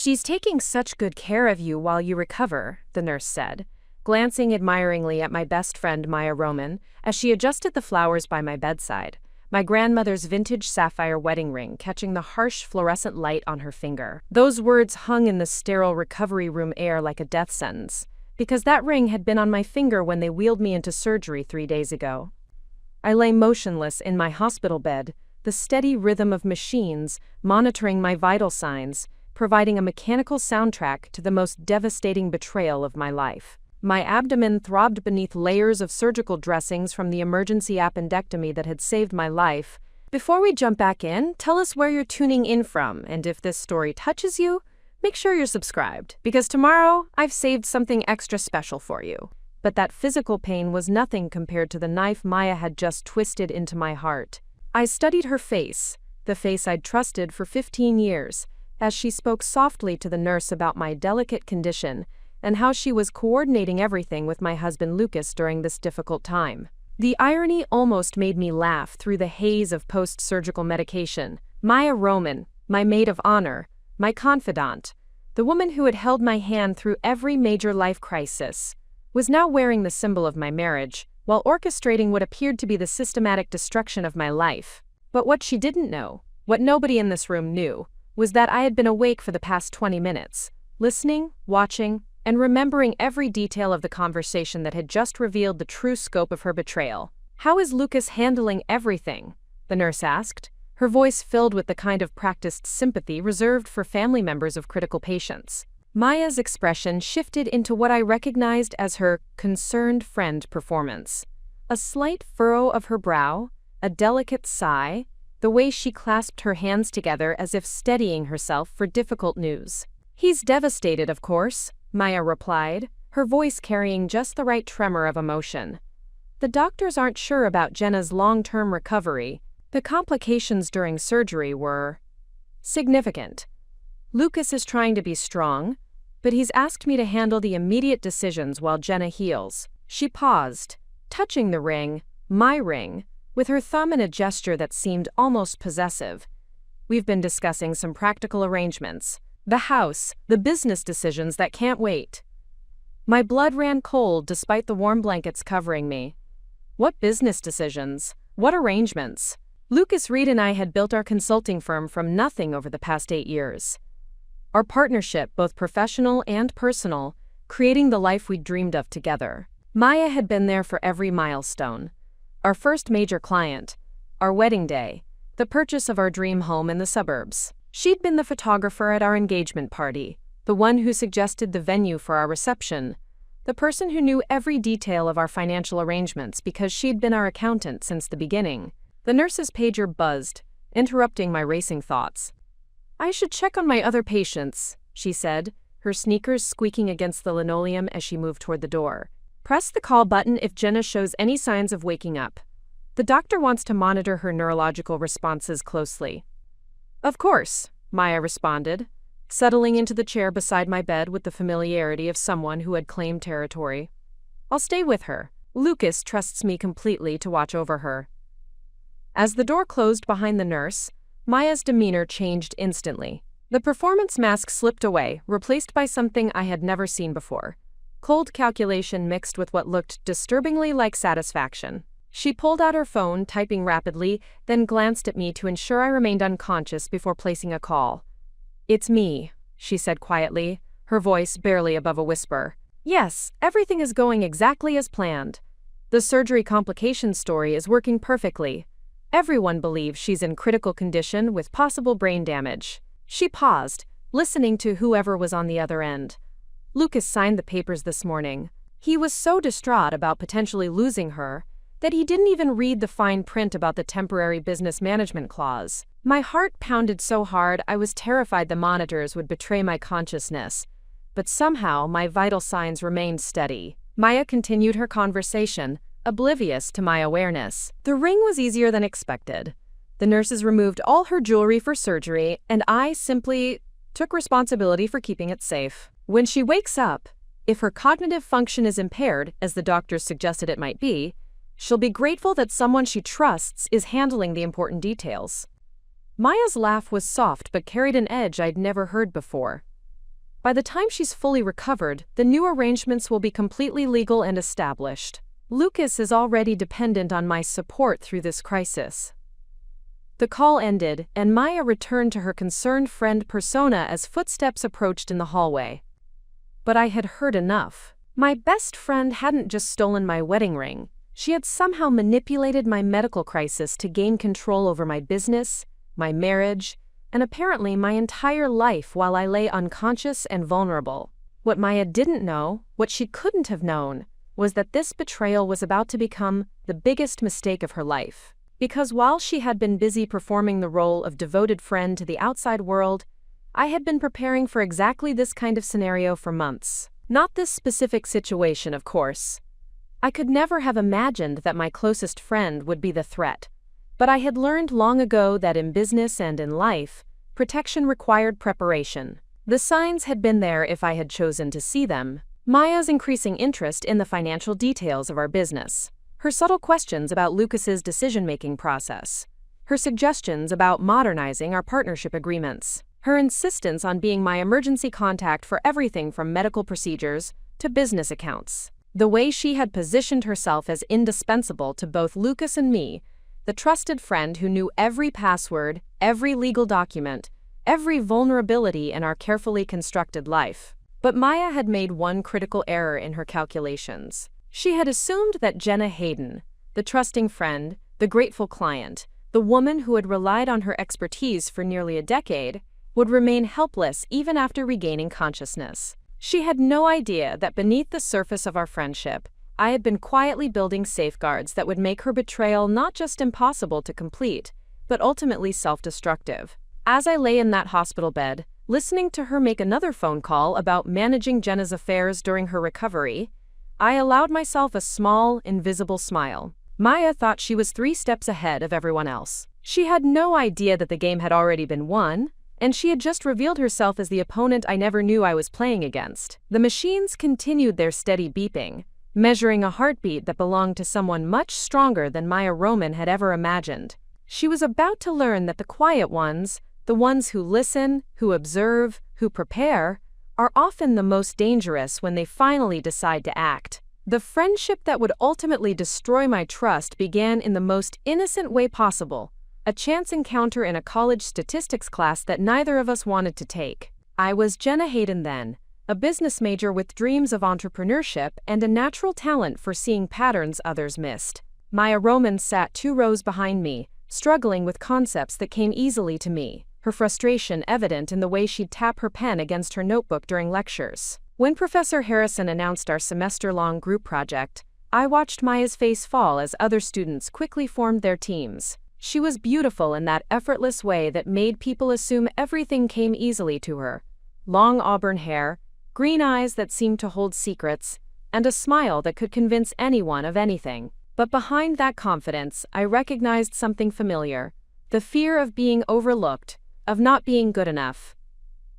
"She's taking such good care of you while you recover," the nurse said, glancing admiringly at my best friend Maya Roman as she adjusted the flowers by my bedside, my grandmother's vintage sapphire wedding ring catching the harsh fluorescent light on her finger. Those words hung in the sterile recovery room air like a death sentence, because that ring had been on my finger when they wheeled me into surgery 3 days ago. I lay motionless in my hospital bed, the steady rhythm of machines monitoring my vital signs, providing a mechanical soundtrack to the most devastating betrayal of my life. My abdomen throbbed beneath layers of surgical dressings from the emergency appendectomy that had saved my life. Before we jump back in, tell us where you're tuning in from, and if this story touches you, make sure you're subscribed, because tomorrow I've saved something extra special for you. But that physical pain was nothing compared to the knife Maya had just twisted into my heart. I studied her face, the face I'd trusted for 15 years, as she spoke softly to the nurse about my delicate condition and how she was coordinating everything with my husband Lucas during this difficult time. The irony almost made me laugh through the haze of post-surgical medication. Maya Roman, my maid of honor, my confidant, the woman who had held my hand through every major life crisis, was now wearing the symbol of my marriage, while orchestrating what appeared to be the systematic destruction of my life. But what she didn't know, what nobody in this room knew, was that I had been awake for the past 20 minutes, listening, watching, and remembering every detail of the conversation that had just revealed the true scope of her betrayal. "How is Lucas handling everything?" the nurse asked, her voice filled with the kind of practiced sympathy reserved for family members of critical patients. Maya's expression shifted into what I recognized as her concerned friend performance. A slight furrow of her brow, a delicate sigh, the way she clasped her hands together as if steadying herself for difficult news. "He's devastated, of course," Maya replied, her voice carrying just the right tremor of emotion. "The doctors aren't sure about Jenna's long-term recovery. The complications during surgery were significant. Lucas is trying to be strong, but he's asked me to handle the immediate decisions while Jenna heals." She paused, touching the ring, my ring, with her thumb in a gesture that seemed almost possessive. "We've been discussing some practical arrangements. The house, the business decisions that can't wait." My blood ran cold despite the warm blankets covering me. What business decisions? What arrangements? Lucas Reed and I had built our consulting firm from nothing over the past 8 years. Our partnership, both professional and personal, creating the life we'd dreamed of together. Maya had been there for every milestone. Our first major client, our wedding day, the purchase of our dream home in the suburbs. She'd been the photographer at our engagement party, the one who suggested the venue for our reception, the person who knew every detail of our financial arrangements because she'd been our accountant since the beginning. The nurse's pager buzzed, interrupting my racing thoughts. "I should check on my other patients," she said, her sneakers squeaking against the linoleum as she moved toward the door. "Press the call button if Jenna shows any signs of waking up. The doctor wants to monitor her neurological responses closely." "Of course," Maya responded, settling into the chair beside my bed with the familiarity of someone who had claimed territory. "I'll stay with her. Lucas trusts me completely to watch over her." As the door closed behind the nurse, Maya's demeanor changed instantly. The performance mask slipped away, replaced by something I had never seen before. Cold calculation mixed with what looked disturbingly like satisfaction. She pulled out her phone, typing rapidly, then glanced at me to ensure I remained unconscious before placing a call. "It's me," she said quietly, her voice barely above a whisper. "Yes, everything is going exactly as planned. The surgery complication story is working perfectly. Everyone believes she's in critical condition with possible brain damage." She paused, listening to whoever was on the other end. "Lucas signed the papers this morning. He was so distraught about potentially losing her that he didn't even read the fine print about the temporary business management clause." My heart pounded so hard I was terrified the monitors would betray my consciousness, but somehow my vital signs remained steady. Maya continued her conversation, oblivious to my awareness. "The ring was easier than expected. The nurses removed all her jewelry for surgery, and I simply took responsibility for keeping it safe. When she wakes up, if her cognitive function is impaired, as the doctors suggested it might be, she'll be grateful that someone she trusts is handling the important details." Maya's laugh was soft but carried an edge I'd never heard before. By the time she's fully recovered, the new arrangements will be completely legal and established. Lucas is already dependent on my support through this crisis." The call ended, and Maya returned to her concerned friend persona as footsteps approached in the hallway. But I had heard enough. My best friend hadn't just stolen my wedding ring. She had somehow manipulated my medical crisis to gain control over my business, my marriage, and apparently my entire life while I lay unconscious and vulnerable. What Maya didn't know, what she couldn't have known, was that this betrayal was about to become the biggest mistake of her life. Because while she had been busy performing the role of devoted friend to the outside world, I had been preparing for exactly this kind of scenario for months. Not this specific situation, of course. I could never have imagined that my closest friend would be the threat. But I had learned long ago that in business and in life, protection required preparation. The signs had been there if I had chosen to see them. Maya's increasing interest in the financial details of our business. Her subtle questions about Lucas's decision-making process. Her suggestions about modernizing our partnership agreements. Her insistence on being my emergency contact for everything from medical procedures to business accounts. The way she had positioned herself as indispensable to both Lucas and me, the trusted friend who knew every password, every legal document, every vulnerability in our carefully constructed life. But Maya had made one critical error in her calculations. She had assumed that Jenna Hayden, the trusting friend, the grateful client, the woman who had relied on her expertise for nearly a decade, would remain helpless even after regaining consciousness. She had no idea that beneath the surface of our friendship, I had been quietly building safeguards that would make her betrayal not just impossible to complete, but ultimately self-destructive. As I lay in that hospital bed, listening to her make another phone call about managing Jenna's affairs during her recovery, I allowed myself a small, invisible smile. Maya thought she was 3 steps ahead of everyone else. She had no idea that the game had already been won, and she had just revealed herself as the opponent I never knew I was playing against. The machines continued their steady beeping, measuring a heartbeat that belonged to someone much stronger than Maya Roman had ever imagined. She was about to learn that the quiet ones, the ones who listen, who observe, who prepare, are often the most dangerous when they finally decide to act. The friendship that would ultimately destroy my trust began in the most innocent way possible, a chance encounter in a college statistics class that neither of us wanted to take. I was Jenna Hayden then, a business major with dreams of entrepreneurship and a natural talent for seeing patterns others missed. Maya Roman sat 2 rows behind me, struggling with concepts that came easily to me, her frustration evident in the way she'd tap her pen against her notebook during lectures. When Professor Harrison announced our semester-long group project, I watched Maya's face fall as other students quickly formed their teams. She was beautiful in that effortless way that made people assume everything came easily to her. Long auburn hair, green eyes that seemed to hold secrets, and a smile that could convince anyone of anything. But behind that confidence, I recognized something familiar. The fear of being overlooked, of not being good enough.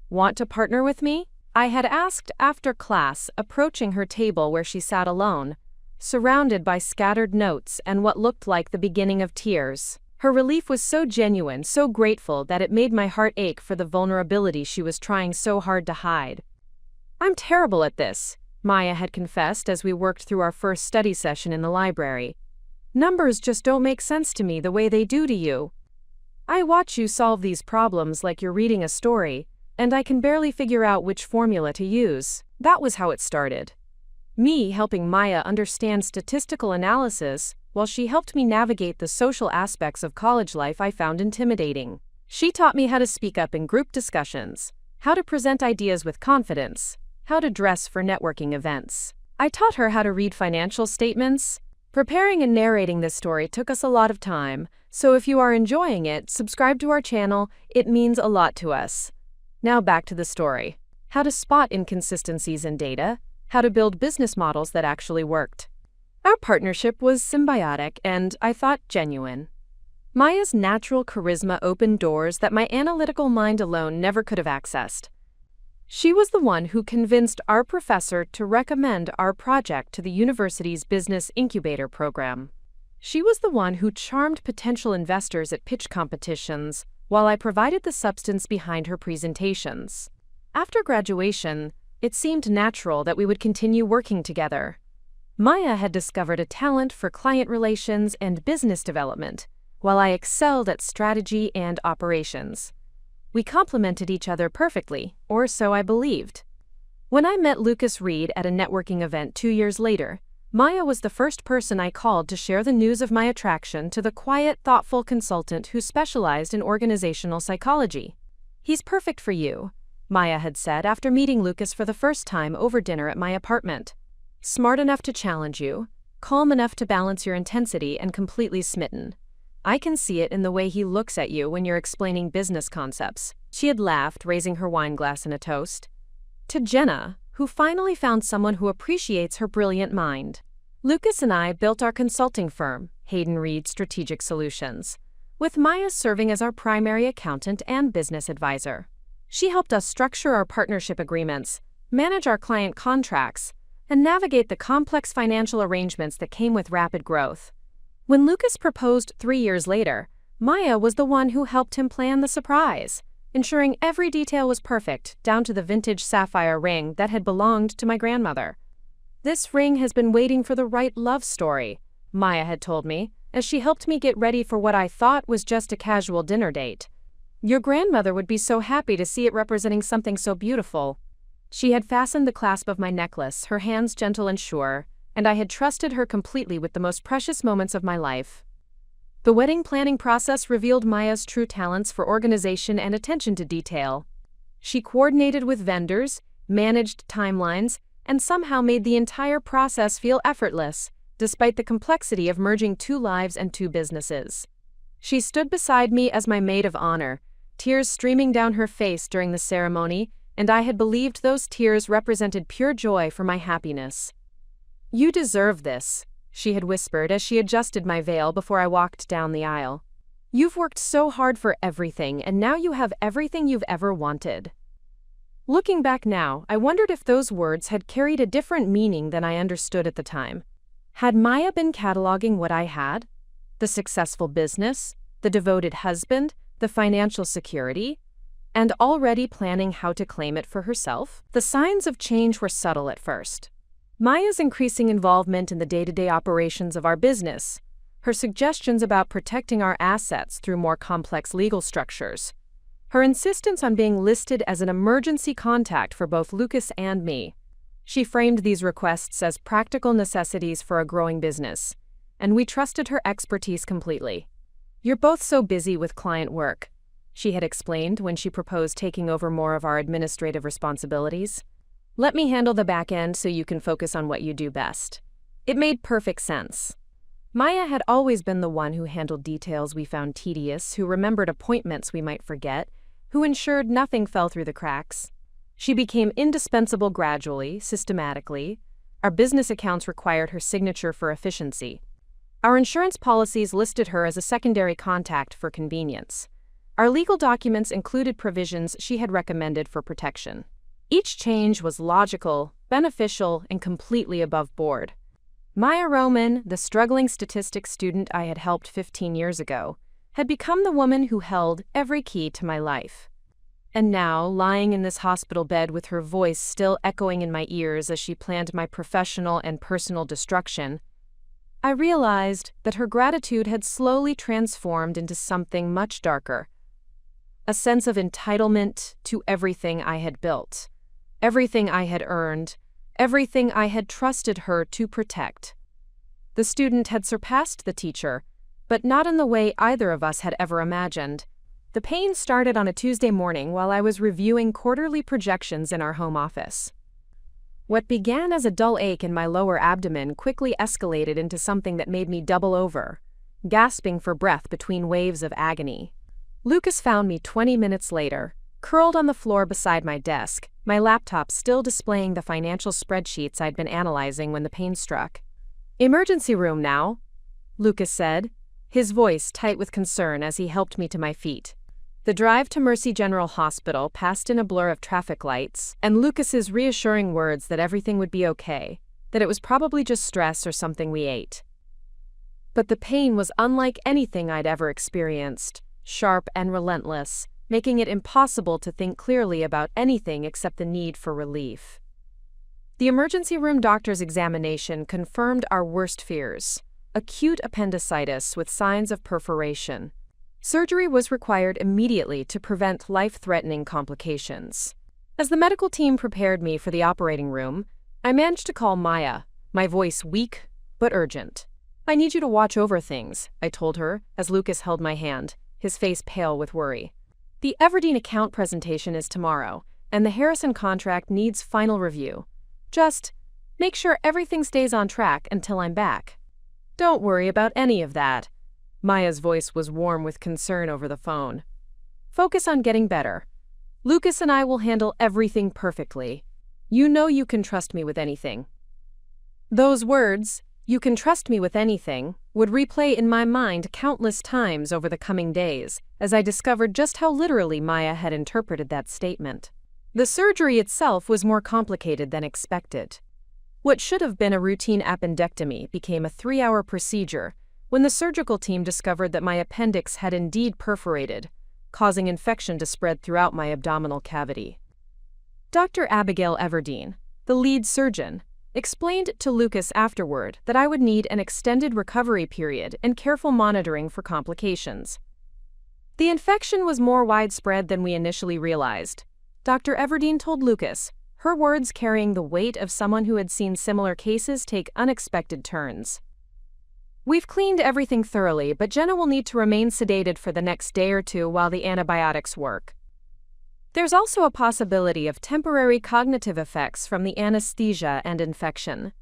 "Want to partner with me?" I had asked after class, approaching her table where she sat alone, surrounded by scattered notes and what looked like the beginning of tears. Her relief was so genuine, so grateful that it made my heart ache for the vulnerability she was trying so hard to hide. "I'm terrible at this," Maya had confessed as we worked through our first study session in the library. "Numbers just don't make sense to me the way they do to you. I watch you solve these problems like you're reading a story, and I can barely figure out which formula to use." That was how it started. Me helping Maya understand statistical analysis, while she helped me navigate the social aspects of college life I found intimidating. She taught me how to speak up in group discussions, how to present ideas with confidence, how to dress for networking events. I taught her how to read financial statements. Preparing and narrating this story took us a lot of time, so if you are enjoying it, subscribe to our channel, it means a lot to us. Now back to the story. How to spot inconsistencies in data, how to build business models that actually worked. Our partnership was symbiotic and, I thought, genuine. Maya's natural charisma opened doors that my analytical mind alone never could have accessed. She was the one who convinced our professor to recommend our project to the university's business incubator program. She was the one who charmed potential investors at pitch competitions, while I provided the substance behind her presentations. After graduation, it seemed natural that we would continue working together. Maya had discovered a talent for client relations and business development, while I excelled at strategy and operations. We complemented each other perfectly, or so I believed. When I met Lucas Reed at a networking event 2 years later, Maya was the first person I called to share the news of my attraction to the quiet, thoughtful consultant who specialized in organizational psychology. "He's perfect for you," Maya had said after meeting Lucas for the first time over dinner at my apartment. "Smart enough to challenge you, calm enough to balance your intensity, and completely smitten. I can see it in the way he looks at you when you're explaining business concepts." She had laughed, raising her wine glass in a toast. To Jenna, who finally found someone who appreciates her brilliant mind. Lucas and I built our consulting firm, Hayden Reed Strategic Solutions, with Maya serving as our primary accountant and business advisor. She helped us structure our partnership agreements, manage our client contracts, and navigate the complex financial arrangements that came with rapid growth. When Lucas proposed 3 years later, Maya was the one who helped him plan the surprise, ensuring every detail was perfect, down to the vintage sapphire ring that had belonged to my grandmother. "This ring has been waiting for the right love story," Maya had told me, as she helped me get ready for what I thought was just a casual dinner date. "Your grandmother would be so happy to see it representing something so beautiful." She had fastened the clasp of my necklace, her hands gentle and sure, and I had trusted her completely with the most precious moments of my life. The wedding planning process revealed Maya's true talents for organization and attention to detail. She coordinated with vendors, managed timelines, and somehow made the entire process feel effortless, despite the complexity of merging 2 lives and 2 businesses. She stood beside me as my maid of honor, tears streaming down her face during the ceremony, and I had believed those tears represented pure joy for my happiness. "You deserve this," she had whispered as she adjusted my veil before I walked down the aisle. "You've worked so hard for everything, and now you have everything you've ever wanted." Looking back now, I wondered if those words had carried a different meaning than I understood at the time. Had Maya been cataloging what I had? The successful business, the devoted husband, the financial security, and already planning how to claim it for herself? The signs of change were subtle at first. Maya's increasing involvement in the day-to-day operations of our business, her suggestions about protecting our assets through more complex legal structures, her insistence on being listed as an emergency contact for both Lucas and me. She framed these requests as practical necessities for a growing business, and we trusted her expertise completely. "You're both so busy with client work," she had explained when she proposed taking over more of our administrative responsibilities. "Let me handle the back end so you can focus on what you do best." It made perfect sense. Maya had always been the one who handled details we found tedious, who remembered appointments we might forget, who ensured nothing fell through the cracks. She became indispensable gradually, systematically. Our business accounts required her signature for efficiency. Our insurance policies listed her as a secondary contact for convenience. Our legal documents included provisions she had recommended for protection. Each change was logical, beneficial, and completely above board. Maya Roman, the struggling statistics student I had helped 15 years ago, had become the woman who held every key to my life. And now, lying in this hospital bed with her voice still echoing in my ears as she planned my professional and personal destruction, I realized that her gratitude had slowly transformed into something much darker. A sense of entitlement to everything I had built, everything I had earned, everything I had trusted her to protect. The student had surpassed the teacher, but not in the way either of us had ever imagined. The pain started on a Tuesday morning while I was reviewing quarterly projections in our home office. What began as a dull ache in my lower abdomen quickly escalated into something that made me double over, gasping for breath between waves of agony. Lucas found me 20 minutes later, curled on the floor beside my desk, my laptop still displaying the financial spreadsheets I'd been analyzing when the pain struck. "Emergency room now," Lucas said, his voice tight with concern as he helped me to my feet. The drive to Mercy General Hospital passed in a blur of traffic lights, and Lucas's reassuring words that everything would be okay, that it was probably just stress or something we ate. But the pain was unlike anything I'd ever experienced, sharp and relentless, making it impossible to think clearly about anything except the need for relief. The emergency room doctor's examination confirmed our worst fears: acute appendicitis with signs of perforation. Surgery was required immediately to prevent life-threatening complications. As the medical team prepared me for the operating room, I managed to call Maya, my voice weak but urgent. "I need you to watch over things," I told her as Lucas held my hand, his face pale with worry. "The Everdeen account presentation is tomorrow, and the Harrison contract needs final review. Just make sure everything stays on track until I'm back." "Don't worry about any of that." Maya's voice was warm with concern over the phone. "Focus on getting better. Lucas and I will handle everything perfectly. You know you can trust me with anything." Those words, "you can trust me with anything," would replay in my mind countless times over the coming days, as I discovered just how literally Maya had interpreted that statement. The surgery itself was more complicated than expected. What should have been a routine appendectomy became a 3-hour procedure when the surgical team discovered that my appendix had indeed perforated, causing infection to spread throughout my abdominal cavity. Dr. Abigail Everdeen, the lead surgeon, explained to Lucas afterward that I would need an extended recovery period and careful monitoring for complications. The infection was more widespread than we initially realized. Dr. Everdeen told Lucas, her words carrying the weight of someone who had seen similar cases take unexpected turns. "We've cleaned everything thoroughly, but Jenna will need to remain sedated for the next day or two while the antibiotics work. There's also a possibility of temporary cognitive effects from the anesthesia and infection.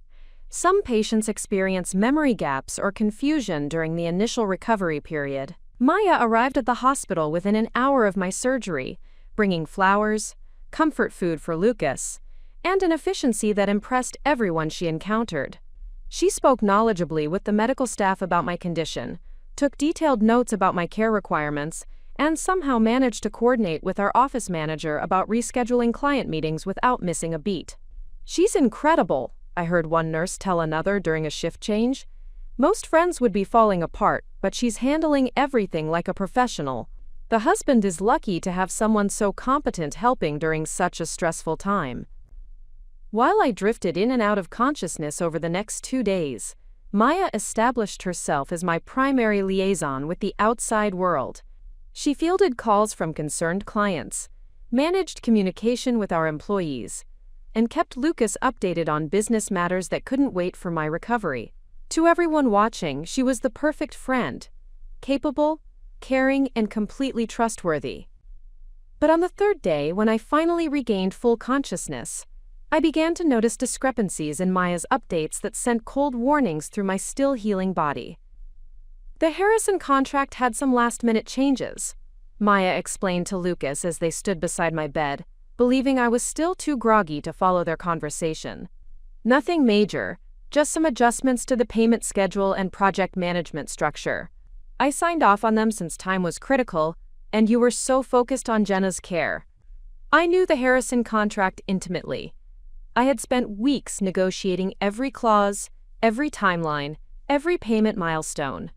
Some patients experience memory gaps or confusion during the initial recovery period." Maya arrived at the hospital within an hour of my surgery, bringing flowers, comfort food for Lucas, and an efficiency that impressed everyone she encountered. She spoke knowledgeably with the medical staff about my condition, took detailed notes about my care requirements, and somehow managed to coordinate with our office manager about rescheduling client meetings without missing a beat. "She's incredible," I heard one nurse tell another during a shift change. "Most friends would be falling apart, but she's handling everything like a professional. The husband is lucky to have someone so competent helping during such a stressful time." While I drifted in and out of consciousness over the next 2 days, Maya established herself as my primary liaison with the outside world. She fielded calls from concerned clients, managed communication with our employees, and kept Lucas updated on business matters that couldn't wait for my recovery. To everyone watching, she was the perfect friend, capable, caring, and completely trustworthy. But on the 3rd day, when I finally regained full consciousness, I began to notice discrepancies in Maya's updates that sent cold warnings through my still healing body. "The Harrison contract had some last-minute changes," Maya explained to Lucas as they stood beside my bed, believing I was still too groggy to follow their conversation. "Nothing major, just some adjustments to the payment schedule and project management structure. I signed off on them since time was critical, and you were so focused on Jenna's care." I knew the Harrison contract intimately. I had spent weeks negotiating every clause, every timeline, every payment milestone.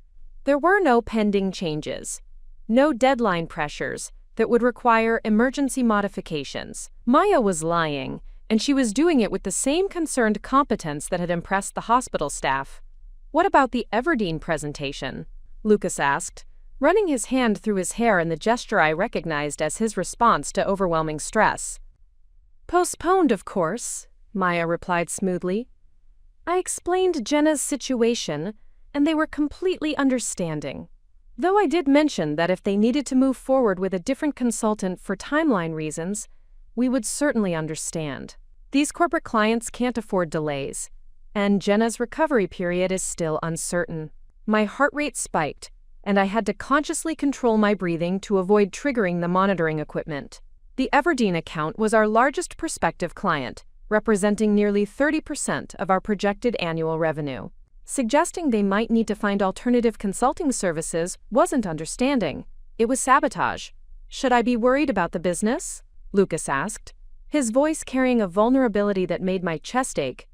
There were no pending changes, no deadline pressures that would require emergency modifications. Maya was lying, and she was doing it with the same concerned competence that had impressed the hospital staff. "What about the Everdeen presentation?" Lucas asked, running his hand through his hair in the gesture I recognized as his response to overwhelming stress. "Postponed, of course," Maya replied smoothly. I explained Jenna's situation, and they were completely understanding. Though I did mention that if they needed to move forward with a different consultant for timeline reasons, we would certainly understand. These corporate clients can't afford delays, and Jenna's recovery period is still uncertain. My heart rate spiked, and I had to consciously control my breathing to avoid triggering the monitoring equipment. The Everdeen account was our largest prospective client, representing nearly 30% of our projected annual revenue. Suggesting they might need to find alternative consulting services wasn't understanding. It was sabotage. "Should I be worried about the business?" Lucas asked, his voice carrying a vulnerability that made my chest ache.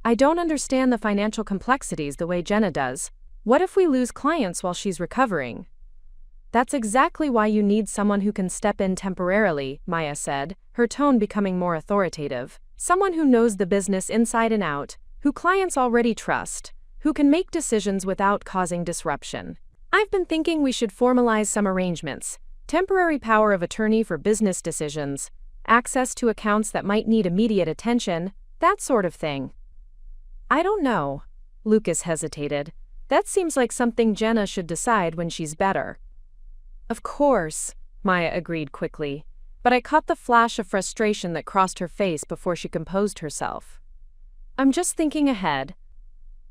"I don't understand the financial complexities the way Jenna does. What if we lose clients while she's recovering?" That's exactly why you need someone who can step in temporarily, Maya said, her tone becoming more authoritative. Someone who knows the business inside and out, who clients already trust, who can make decisions without causing disruption. I've been thinking we should formalize some arrangements. Temporary power of attorney for business decisions, access to accounts that might need immediate attention, that sort of thing. I don't know. Lucas hesitated. That seems like something Jenna should decide when she's better. Of course, Maya agreed quickly, but I caught the flash of frustration that crossed her face before she composed herself. I'm just thinking ahead.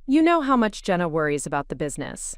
You know how much Jenna worries about the business.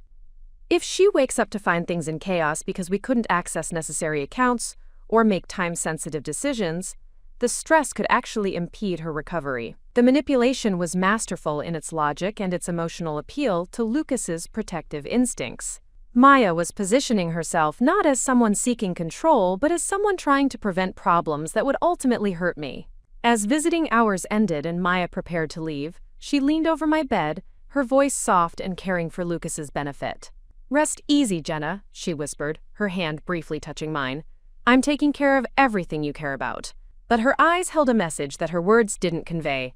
If she wakes up to find things in chaos because we couldn't access necessary accounts or make time-sensitive decisions, the stress could actually impede her recovery. The manipulation was masterful in its logic and its emotional appeal to Lucas's protective instincts. Maya was positioning herself not as someone seeking control, but as someone trying to prevent problems that would ultimately hurt me. As visiting hours ended and Maya prepared to leave, she leaned over my bed, her voice soft and caring for Lucas's benefit. Rest easy, Jenna, she whispered, her hand briefly touching mine. I'm taking care of everything you care about. But her eyes held a message that her words didn't convey.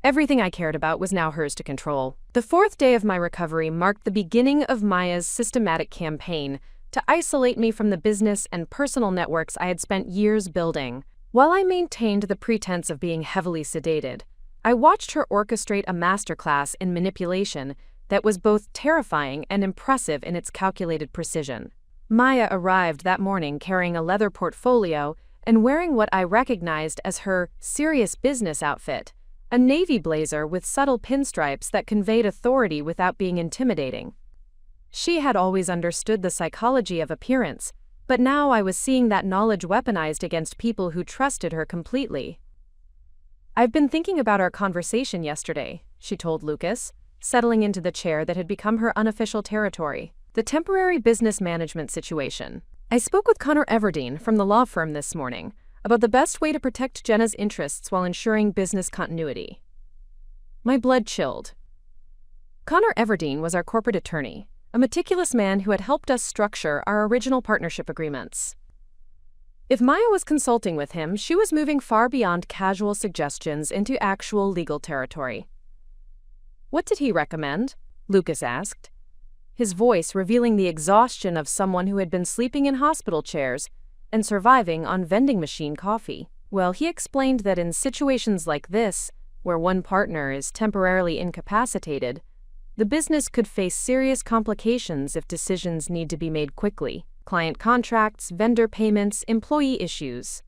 Everything I cared about was now hers to control. The fourth day of my recovery marked the beginning of Maya's systematic campaign to isolate me from the business and personal networks I had spent years building. While I maintained the pretense of being heavily sedated, I watched her orchestrate a masterclass in manipulation that was both terrifying and impressive in its calculated precision. Maya arrived that morning carrying a leather portfolio and wearing what I recognized as her serious business outfit, a navy blazer with subtle pinstripes that conveyed authority without being intimidating. She had always understood the psychology of appearance, but now I was seeing that knowledge weaponized against people who trusted her completely. I've been thinking about our conversation yesterday, she told Lucas, settling into the chair that had become her unofficial territory. The temporary business management situation. I spoke with Connor Everdeen from the law firm this morning about the best way to protect Jenna's interests while ensuring business continuity. My blood chilled. Connor Everdeen was our corporate attorney, a meticulous man who had helped us structure our original partnership agreements. If Maya was consulting with him, she was moving far beyond casual suggestions into actual legal territory. What did he recommend? Lucas asked, his voice revealing the exhaustion of someone who had been sleeping in hospital chairs and surviving on vending machine coffee. Well, he explained that in situations like this, where one partner is temporarily incapacitated, the business could face serious complications if decisions need to be made quickly. Client contracts, vendor payments, employee issues.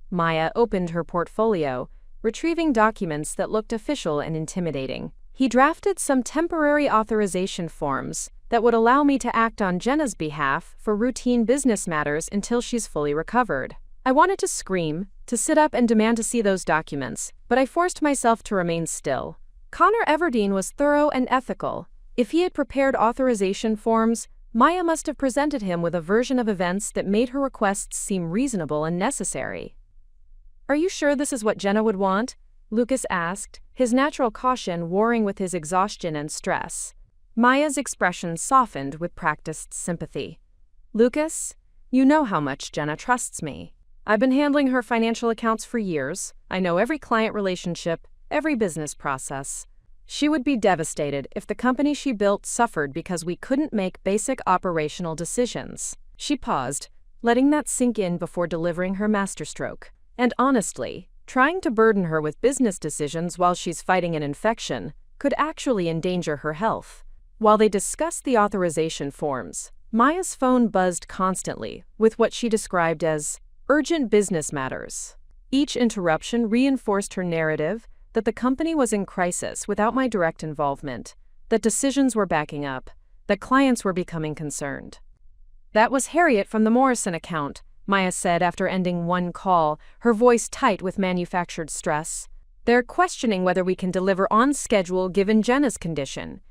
Maya opened her portfolio, retrieving documents that looked official and intimidating. He drafted some temporary authorization forms that would allow me to act on Jenna's behalf for routine business matters until she's fully recovered. I wanted to scream, to sit up and demand to see those documents, but I forced myself to remain still. Connor Everdeen was thorough and ethical. If he had prepared authorization forms, Maya must have presented him with a version of events that made her requests seem reasonable and necessary. Are you sure this is what Jenna would want? Lucas asked, his natural caution warring with his exhaustion and stress. Maya's expression softened with practiced sympathy. Lucas, you know how much Jenna trusts me. I've been handling her financial accounts for years. I know every client relationship, every business process. She would be devastated if the company she built suffered because we couldn't make basic operational decisions. She paused, letting that sink in before delivering her masterstroke. And honestly, trying to burden her with business decisions while she's fighting an infection could actually endanger her health. While they discussed the authorization forms, Maya's phone buzzed constantly with what she described as urgent business matters. Each interruption reinforced her narrative that the company was in crisis without my direct involvement, that decisions were backing up, that clients were becoming concerned. That was Harriet from the Morrison account, Maya said after ending one call, her voice tight with manufactured stress. They're questioning whether we can deliver on schedule given Jenna's condition.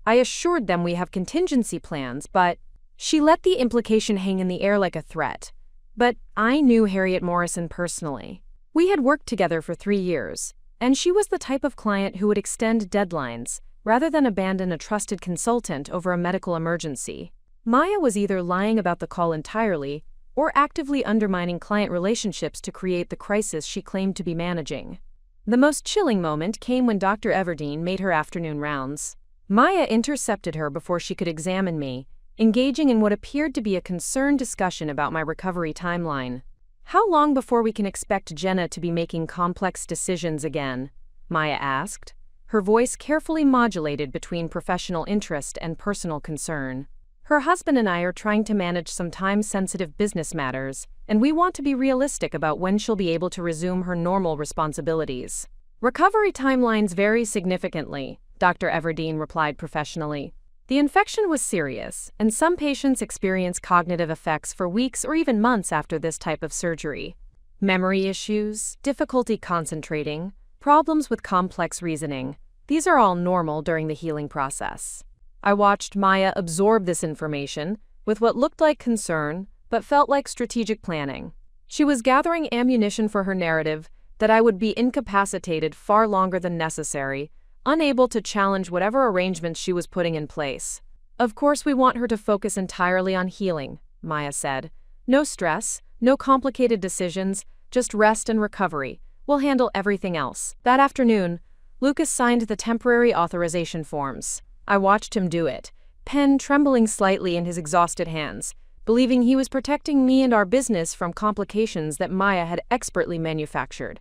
I assured them we have contingency plans, but she let the implication hang in the air like a threat. But I knew Harriet Morrison personally. We had worked together for 3 years, and she was the type of client who would extend deadlines rather than abandon a trusted consultant over a medical emergency. Maya was either lying about the call entirely or actively undermining client relationships to create the crisis she claimed to be managing. The most chilling moment came when Dr. Everdeen made her afternoon rounds. Maya intercepted her before she could examine me, engaging in what appeared to be a concerned discussion about my recovery timeline. "How long before we can expect Jenna to be making complex decisions again?" Maya asked, her voice carefully modulated between professional interest and personal concern. "Her husband and I are trying to manage some time-sensitive business matters, and we want to be realistic about when she'll be able to resume her normal responsibilities." "Recovery timelines vary significantly," Dr. Everdeen replied professionally. "The infection was serious, and some patients experience cognitive effects for weeks or even months after this type of surgery. Memory issues, difficulty concentrating, problems with complex reasoning, these are all normal during the healing process." I watched Maya absorb this information with what looked like concern but felt like strategic planning. She was gathering ammunition for her narrative that I would be incapacitated far longer than necessary, unable to challenge whatever arrangements she was putting in place. "Of course, we want her to focus entirely on healing," Maya said. "No stress, no complicated decisions, just rest and recovery. We'll handle everything else." That afternoon, Lucas signed the temporary authorization forms. I watched him do it, pen trembling slightly in his exhausted hands, believing he was protecting me and our business from complications that Maya had expertly manufactured.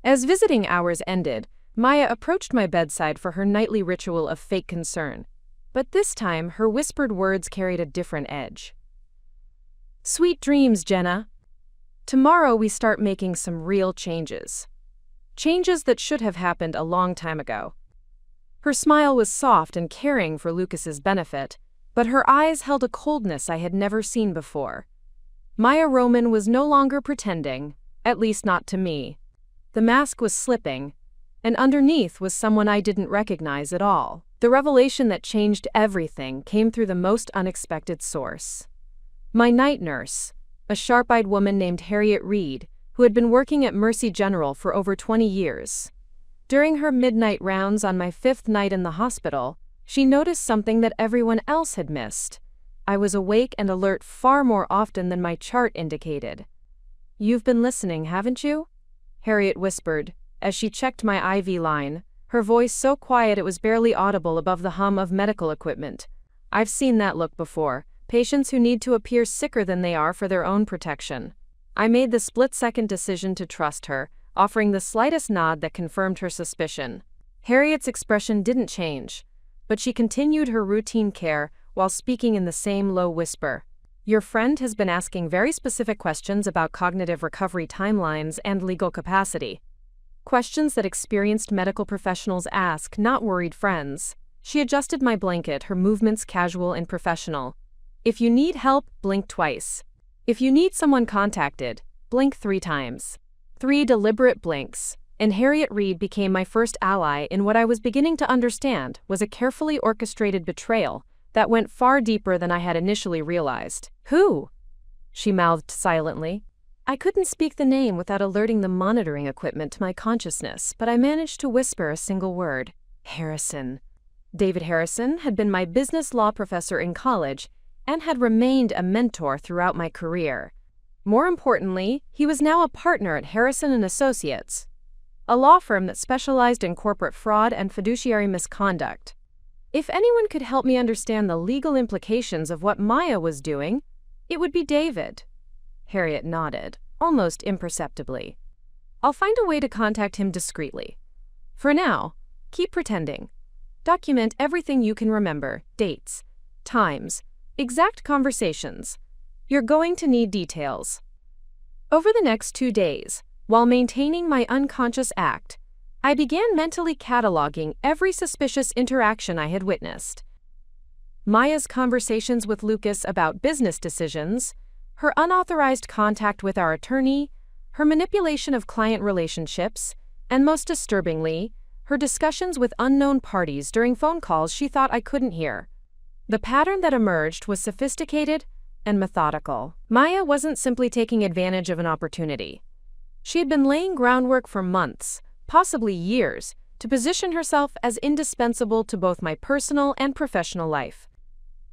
As visiting hours ended, Maya approached my bedside for her nightly ritual of fake concern, but this time her whispered words carried a different edge. "Sweet dreams, Jenna. Tomorrow we start making some real changes. Changes that should have happened a long time ago." Her smile was soft and caring for Lucas's benefit, but her eyes held a coldness I had never seen before. Maya Roman was no longer pretending, at least not to me. The mask was slipping, and underneath was someone I didn't recognize at all. The revelation that changed everything came through the most unexpected source. My night nurse, a sharp-eyed woman named Harriet Reed, who had been working at Mercy General for over 20 years. During her midnight rounds on my 5th night in the hospital, she noticed something that everyone else had missed. I was awake and alert far more often than my chart indicated. "You've been listening, haven't you?" Harriet whispered, as she checked my IV line, her voice so quiet it was barely audible above the hum of medical equipment. "I've seen that look before, patients who need to appear sicker than they are for their own protection." I made the split-second decision to trust her, offering the slightest nod that confirmed her suspicion. Harriet's expression didn't change, but she continued her routine care while speaking in the same low whisper. "Your friend has been asking very specific questions about cognitive recovery timelines and legal capacity. Questions that experienced medical professionals ask, not worried friends." She adjusted my blanket, her movements casual and professional. "If you need help, blink twice. If you need someone contacted, blink 3 times. 3 deliberate blinks, and Harriet Reed became my first ally in what I was beginning to understand was a carefully orchestrated betrayal that went far deeper than I had initially realized. "Who?" she mouthed silently. I couldn't speak the name without alerting the monitoring equipment to my consciousness, but I managed to whisper a single word. "Harrison." David Harrison had been my business law professor in college and had remained a mentor throughout my career. More importantly, he was now a partner at Harrison & Associates, a law firm that specialized in corporate fraud and fiduciary misconduct. If anyone could help me understand the legal implications of what Maya was doing, it would be David. Harriet nodded, almost imperceptibly. "I'll find a way to contact him discreetly. For now, keep pretending. Document everything you can remember, dates, times, exact conversations. You're going to need details." Over the next 2 days, while maintaining my unconscious act, I began mentally cataloging every suspicious interaction I had witnessed. Maya's conversations with Lucas about business decisions, her unauthorized contact with our attorney, her manipulation of client relationships, and most disturbingly, her discussions with unknown parties during phone calls she thought I couldn't hear. The pattern that emerged was sophisticated and methodical. Maya wasn't simply taking advantage of an opportunity. She had been laying groundwork for months, possibly years, to position herself as indispensable to both my personal and professional life.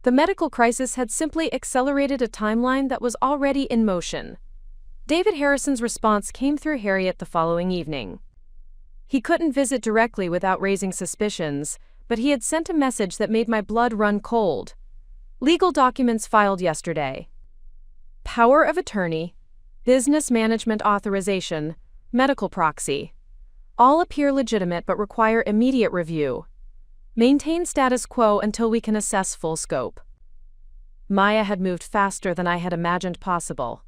The medical crisis had simply accelerated a timeline that was already in motion. David Harrison's response came through Harriet the following evening. He couldn't visit directly without raising suspicions, but he had sent a message that made my blood run cold. Legal documents filed yesterday. Power of attorney, business management authorization, medical proxy. All appear legitimate but require immediate review. Maintain status quo until we can assess full scope. Maya had moved faster than I had imagined possible.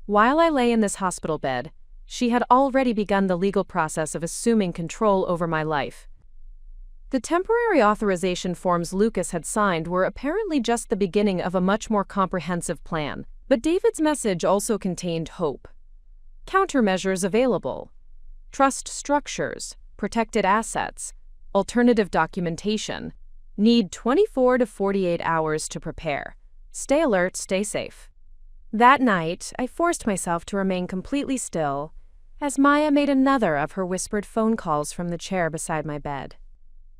While I lay in this hospital bed, she had already begun the legal process of assuming control over my life. The temporary authorization forms Lucas had signed were apparently just the beginning of a much more comprehensive plan, but David's message also contained hope. Countermeasures available. Trust structures, protected assets, alternative documentation. Need 24 to 48 hours to prepare. Stay alert, stay safe. That night, I forced myself to remain completely still, as Maya made another of her whispered phone calls from the chair beside my bed.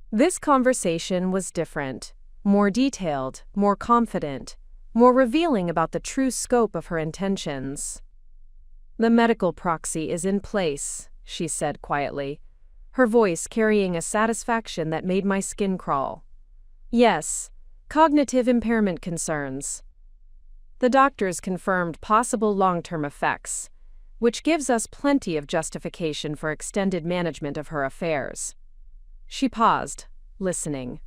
This conversation was different, more detailed, more confident, more revealing about the true scope of her intentions. "The medical proxy is in place," she said quietly, her voice carrying a satisfaction that made my skin crawl. "Yes, cognitive impairment concerns. The doctors confirmed possible long-term effects, which gives us plenty of justification for extended management of her affairs." She paused, listening.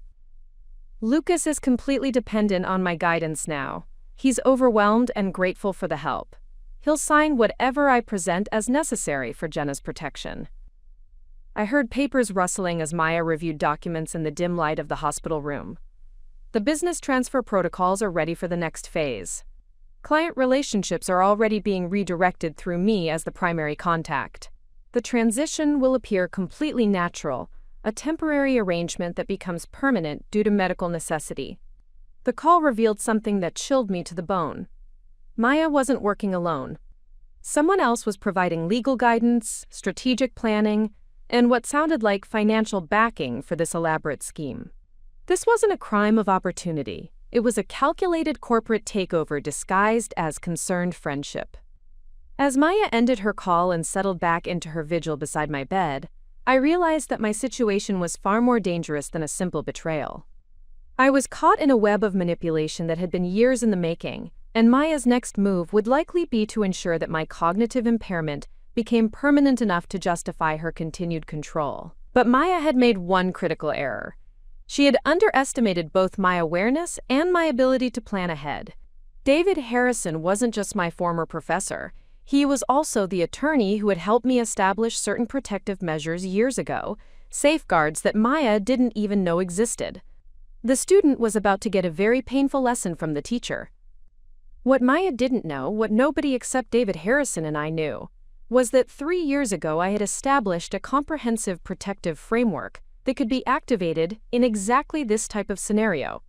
"Lucas is completely dependent on my guidance now. He's overwhelmed and grateful for the help. He'll sign whatever I present as necessary for Jenna's protection." I heard papers rustling as Maya reviewed documents in the dim light of the hospital room. The business transfer protocols are ready for the next phase. Client relationships are already being redirected through me as the primary contact. The transition will appear completely natural, a temporary arrangement that becomes permanent due to medical necessity. The call revealed something that chilled me to the bone. Maya wasn't working alone. Someone else was providing legal guidance, strategic planning, and what sounded like financial backing for this elaborate scheme. This wasn't a crime of opportunity. It was a calculated corporate takeover disguised as concerned friendship. As Maya ended her call and settled back into her vigil beside my bed, I realized that my situation was far more dangerous than a simple betrayal. I was caught in a web of manipulation that had been years in the making, and Maya's next move would likely be to ensure that my cognitive impairment became permanent enough to justify her continued control. But Maya had made one critical error. She had underestimated both my awareness and my ability to plan ahead. David Harrison wasn't just my former professor. He was also the attorney who had helped me establish certain protective measures years ago, safeguards that Maya didn't even know existed. The student was about to get a very painful lesson from the teacher. What Maya didn't know, what nobody except David Harrison and I knew, was that 3 years ago I had established a comprehensive protective framework that could be activated in exactly this type of scenario.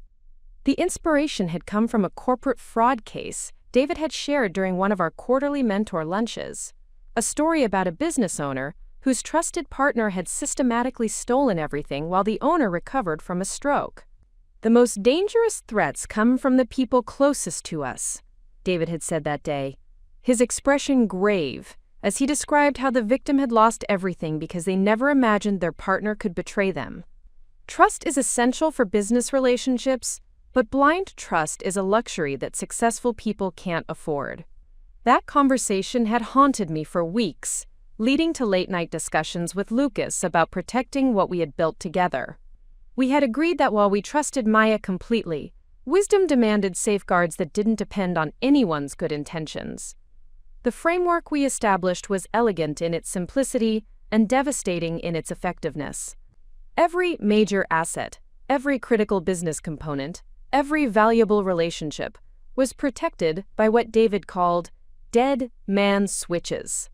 The inspiration had come from a corporate fraud case David had shared during one of our quarterly mentor lunches, a story about a business owner whose trusted partner had systematically stolen everything while the owner recovered from a stroke. "The most dangerous threats come from the people closest to us," David had said that day, his expression grave, as he described how the victim had lost everything because they never imagined their partner could betray them. Trust is essential for business relationships, but blind trust is a luxury that successful people can't afford. That conversation had haunted me for weeks, leading to late-night discussions with Lucas about protecting what we had built together. We had agreed that while we trusted Maya completely, wisdom demanded safeguards that didn't depend on anyone's good intentions. The framework we established was elegant in its simplicity and devastating in its effectiveness. Every major asset, every critical business component, every valuable relationship was protected by what David called dead man switches,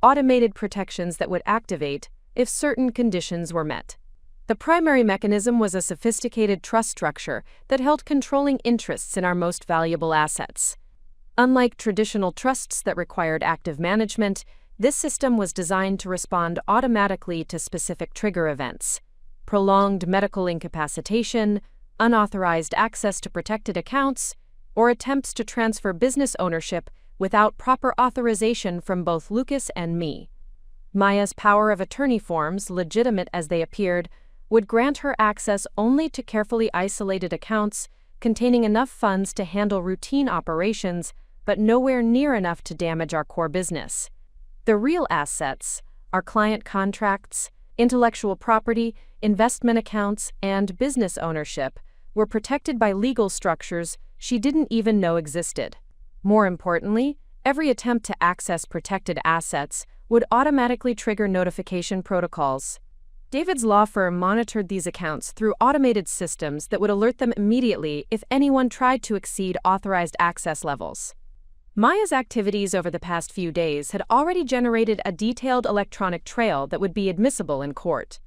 automated protections that would activate if certain conditions were met. The primary mechanism was a sophisticated trust structure that held controlling interests in our most valuable assets. Unlike traditional trusts that required active management, this system was designed to respond automatically to specific trigger events: prolonged medical incapacitation, unauthorized access to protected accounts, or attempts to transfer business ownership without proper authorization from both Lucas and me. Maya's power of attorney forms, legitimate as they appeared, would grant her access only to carefully isolated accounts containing enough funds to handle routine operations, but nowhere near enough to damage our core business. The real assets, our client contracts, intellectual property, investment accounts, and business ownership, were protected by legal structures she didn't even know existed. More importantly, every attempt to access protected assets would automatically trigger notification protocols. David's law firm monitored these accounts through automated systems that would alert them immediately if anyone tried to exceed authorized access levels. Maya's activities over the past few days had already generated a detailed electronic trail that would be admissible in court.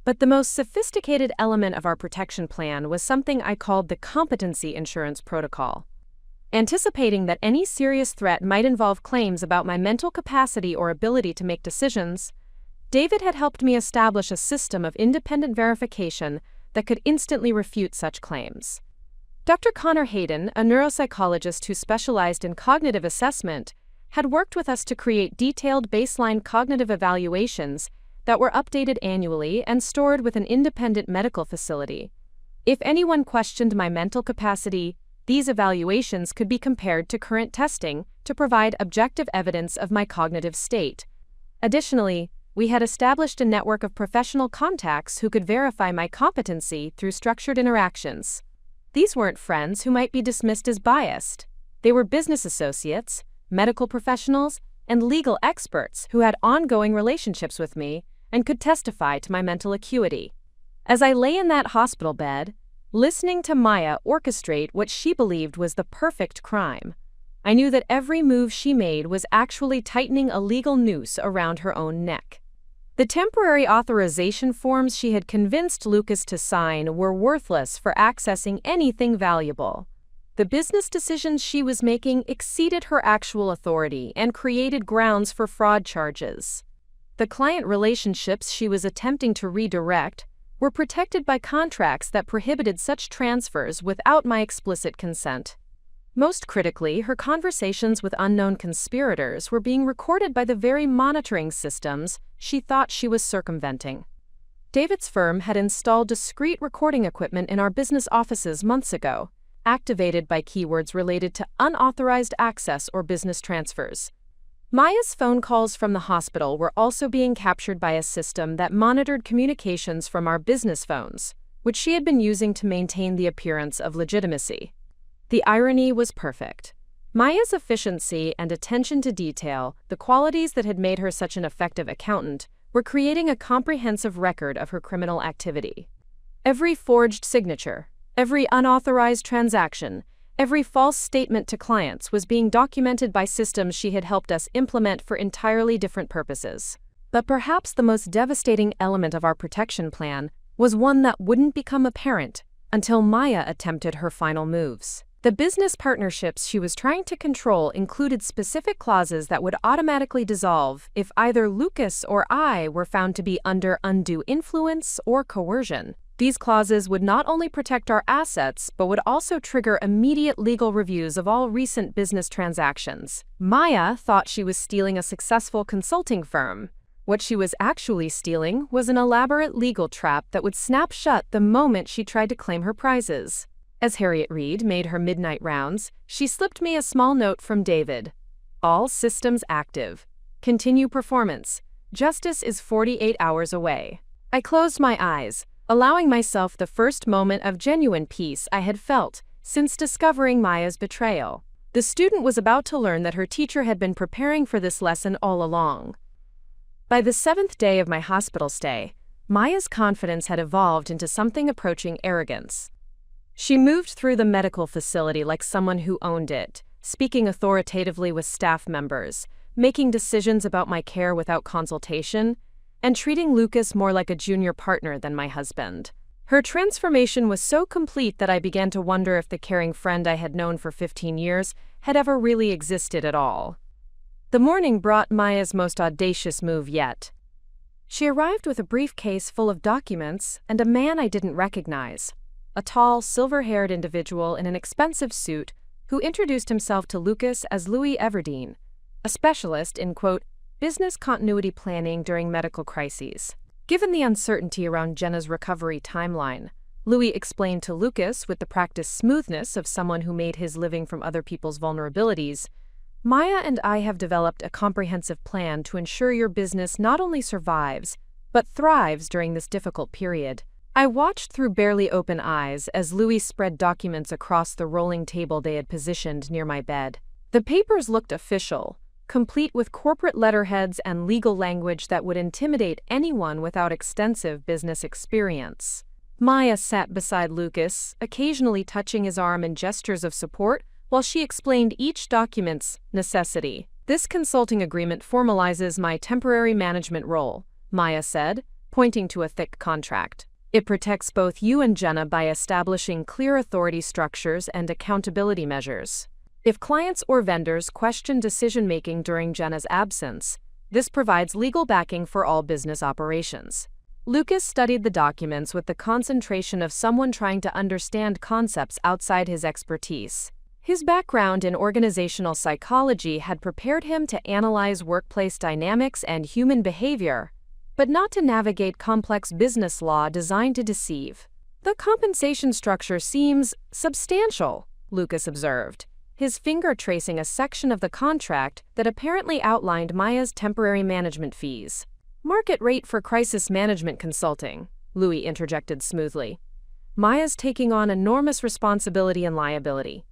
But the most sophisticated element of our protection plan was something I called the competency insurance protocol. Anticipating that any serious threat might involve claims about my mental capacity or ability to make decisions, David had helped me establish a system of independent verification that could instantly refute such claims. Dr. Connor Hayden, a neuropsychologist who specialized in cognitive assessment, had worked with us to create detailed baseline cognitive evaluations that were updated annually and stored with an independent medical facility. If anyone questioned my mental capacity, these evaluations could be compared to current testing to provide objective evidence of my cognitive state. Additionally, we had established a network of professional contacts who could verify my competency through structured interactions. These weren't friends who might be dismissed as biased. They were business associates, medical professionals, and legal experts who had ongoing relationships with me and could testify to my mental acuity. As I lay in that hospital bed, listening to Maya orchestrate what she believed was the perfect crime, I knew that every move she made was actually tightening a legal noose around her own neck. The temporary authorization forms she had convinced Lucas to sign were worthless for accessing anything valuable. The business decisions she was making exceeded her actual authority and created grounds for fraud charges. The client relationships she was attempting to redirect were protected by contracts that prohibited such transfers without my explicit consent. Most critically, her conversations with unknown conspirators were being recorded by the very monitoring systems she thought she was circumventing. David's firm had installed discrete recording equipment in our business offices months ago, activated by keywords related to unauthorized access or business transfers. Maya's phone calls from the hospital were also being captured by a system that monitored communications from our business phones, which she had been using to maintain the appearance of legitimacy. The irony was perfect. Maya's efficiency and attention to detail, the qualities that had made her such an effective accountant, were creating a comprehensive record of her criminal activity. Every forged signature, every unauthorized transaction, every false statement to clients was being documented by systems she had helped us implement for entirely different purposes. But perhaps the most devastating element of our protection plan was one that wouldn't become apparent until Maya attempted her final moves. The business partnerships she was trying to control included specific clauses that would automatically dissolve if either Lucas or I were found to be under undue influence or coercion. These clauses would not only protect our assets, but would also trigger immediate legal reviews of all recent business transactions. Maya thought she was stealing a successful consulting firm. What she was actually stealing was an elaborate legal trap that would snap shut the moment she tried to claim her prizes. As Harriet Reed made her midnight rounds, she slipped me a small note from David. All systems active. Continue performance. Justice is 48 hours away. I closed my eyes, allowing myself the first moment of genuine peace I had felt since discovering Maya's betrayal. The student was about to learn that her teacher had been preparing for this lesson all along. By the 7th day of my hospital stay, Maya's confidence had evolved into something approaching arrogance. She moved through the medical facility like someone who owned it, speaking authoritatively with staff members, making decisions about my care without consultation, and treating Lucas more like a junior partner than my husband. Her transformation was so complete that I began to wonder if the caring friend I had known for 15 years had ever really existed at all. The morning brought Maya's most audacious move yet. She arrived with a briefcase full of documents and a man I didn't recognize. a tall, silver-haired individual in an expensive suit who introduced himself to Lucas as Louis Everdeen, a specialist in, quote, business continuity planning during medical crises. Given the uncertainty around Jenna's recovery timeline, Louis explained to Lucas with the practiced smoothness of someone who made his living from other people's vulnerabilities, Maya and I have developed a comprehensive plan to ensure your business not only survives, but thrives during this difficult period. I watched through barely open eyes as Louis spread documents across the rolling table they had positioned near my bed. The papers looked official, complete with corporate letterheads and legal language that would intimidate anyone without extensive business experience. Maya sat beside Lucas, occasionally touching his arm in gestures of support while she explained each document's necessity. This consulting agreement formalizes my temporary management role, Maya said, pointing to a thick contract. It protects both you and Jenna by establishing clear authority structures and accountability measures. If clients or vendors question decision-making during Jenna's absence, this provides legal backing for all business operations. Lucas studied the documents with the concentration of someone trying to understand concepts outside his expertise. His background in organizational psychology had prepared him to analyze workplace dynamics and human behavior, but not to navigate complex business law designed to deceive. The compensation structure seems substantial, Lucas observed, his finger tracing a section of the contract that apparently outlined Maya's temporary management fees. Market rate for crisis management consulting, Louis interjected smoothly. Maya's taking on enormous responsibility and liability.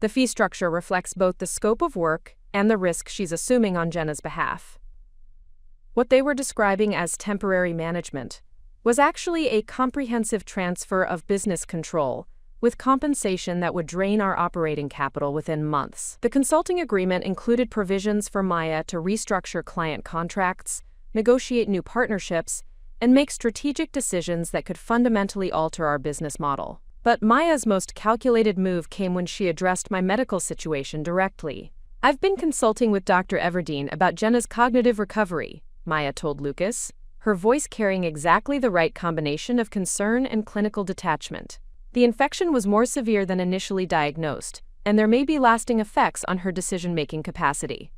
The fee structure reflects both the scope of work and the risk she's assuming on Jenna's behalf. What they were describing as temporary management was actually a comprehensive transfer of business control, with compensation that would drain our operating capital within months. The consulting agreement included provisions for Maya to restructure client contracts, negotiate new partnerships, and make strategic decisions that could fundamentally alter our business model. But Maya's most calculated move came when she addressed my medical situation directly. I've been consulting with Dr. Everdeen about Jenna's cognitive recovery, Maya told Lucas, her voice carrying exactly the right combination of concern and clinical detachment. The infection was more severe than initially diagnosed, and there may be lasting effects on her decision-making capacity.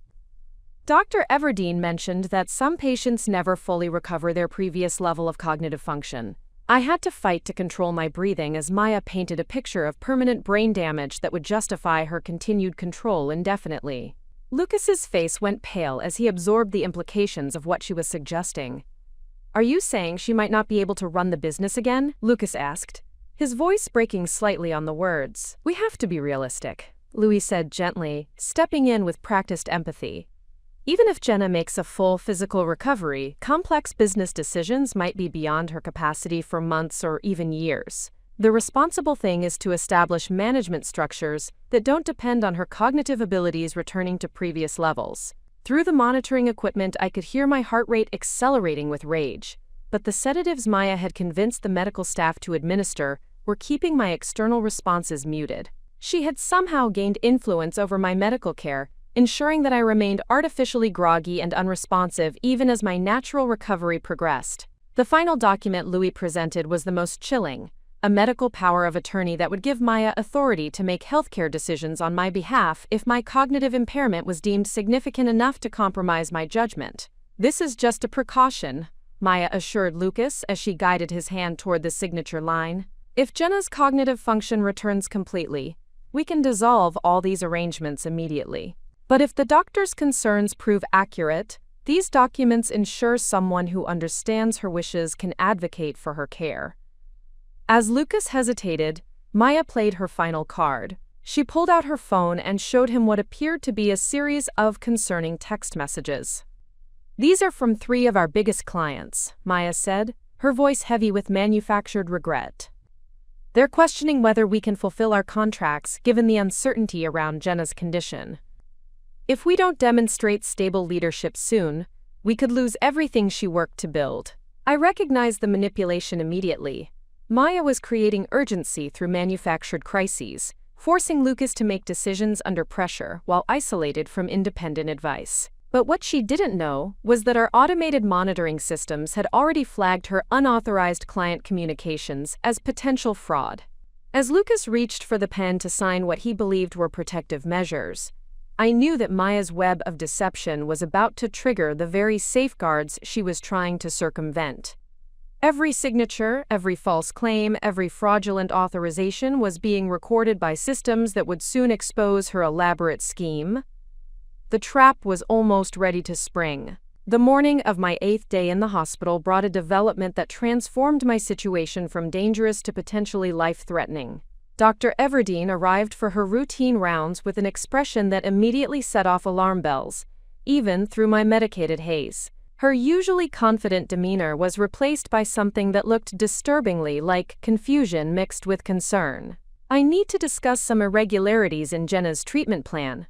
Dr. Everdeen mentioned that some patients never fully recover their previous level of cognitive function. I had to fight to control my breathing as Maya painted a picture of permanent brain damage that would justify her continued control indefinitely. Lucas's face went pale as he absorbed the implications of what she was suggesting. Are you saying she might not be able to run the business again? Lucas asked, his voice breaking slightly on the words. We have to be realistic, Louis said gently, stepping in with practiced empathy. Even if Jenna makes a full physical recovery, complex business decisions might be beyond her capacity for months or even years. The responsible thing is to establish management structures that don't depend on her cognitive abilities returning to previous levels. Through the monitoring equipment, I could hear my heart rate accelerating with rage, but the sedatives Maya had convinced the medical staff to administer were keeping my external responses muted. She had somehow gained influence over my medical care, ensuring that I remained artificially groggy and unresponsive even as my natural recovery progressed. The final document Louis presented was the most chilling, a medical power of attorney that would give Maya authority to make healthcare decisions on my behalf if my cognitive impairment was deemed significant enough to compromise my judgment. This is just a precaution, Maya assured Lucas as she guided his hand toward the signature line. If Jenna's cognitive function returns completely, we can dissolve all these arrangements immediately. But if the doctor's concerns prove accurate, these documents ensure someone who understands her wishes can advocate for her care. As Lucas hesitated, Maya played her final card. She pulled out her phone and showed him what appeared to be a series of concerning text messages. These are from 3 of our biggest clients, Maya said, her voice heavy with manufactured regret. They're questioning whether we can fulfill our contracts given the uncertainty around Jenna's condition. If we don't demonstrate stable leadership soon, we could lose everything she worked to build. I recognized the manipulation immediately. Maya was creating urgency through manufactured crises, forcing Lucas to make decisions under pressure while isolated from independent advice. But what she didn't know was that our automated monitoring systems had already flagged her unauthorized client communications as potential fraud. As Lucas reached for the pen to sign what he believed were protective measures, I knew that Maya's web of deception was about to trigger the very safeguards she was trying to circumvent. Every signature, every false claim, every fraudulent authorization was being recorded by systems that would soon expose her elaborate scheme. The trap was almost ready to spring. The morning of my 8th day in the hospital brought a development that transformed my situation from dangerous to potentially life-threatening. Dr. Everdeen arrived for her routine rounds with an expression that immediately set off alarm bells, even through my medicated haze. Her usually confident demeanor was replaced by something that looked disturbingly like confusion mixed with concern. "I need to discuss some irregularities in Jenna's treatment plan,"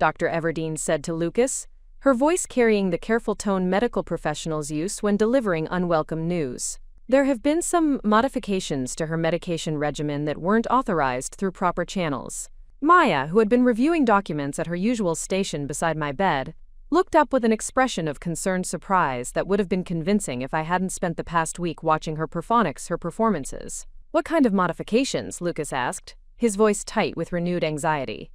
Dr. Everdeen said to Lucas, her voice carrying the careful tone medical professionals use when delivering unwelcome news. "There have been some modifications to her medication regimen that weren't authorized through proper channels." Maya, who had been reviewing documents at her usual station beside my bed, looked up with an expression of concerned surprise that would have been convincing if I hadn't spent the past week watching her performances. "What kind of modifications?" Lucas asked, his voice tight with renewed anxiety.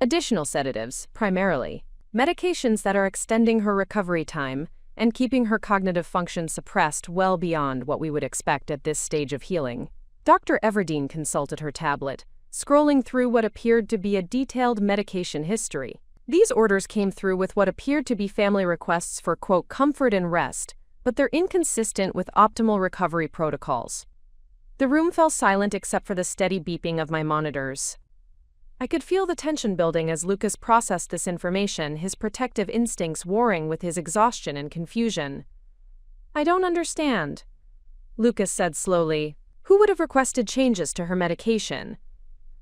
"Additional sedatives, primarily. Medications that are extending her recovery time and keeping her cognitive function suppressed well beyond what we would expect at this stage of healing." Dr. Everdeen consulted her tablet, scrolling through what appeared to be a detailed medication history. These orders came through with what appeared to be family requests for, quote, comfort and rest, but they're inconsistent with optimal recovery protocols. The room fell silent except for the steady beeping of my monitors. I could feel the tension building as Lucas processed this information, his protective instincts warring with his exhaustion and confusion. "I don't understand," Lucas said slowly. "Who would have requested changes to her medication?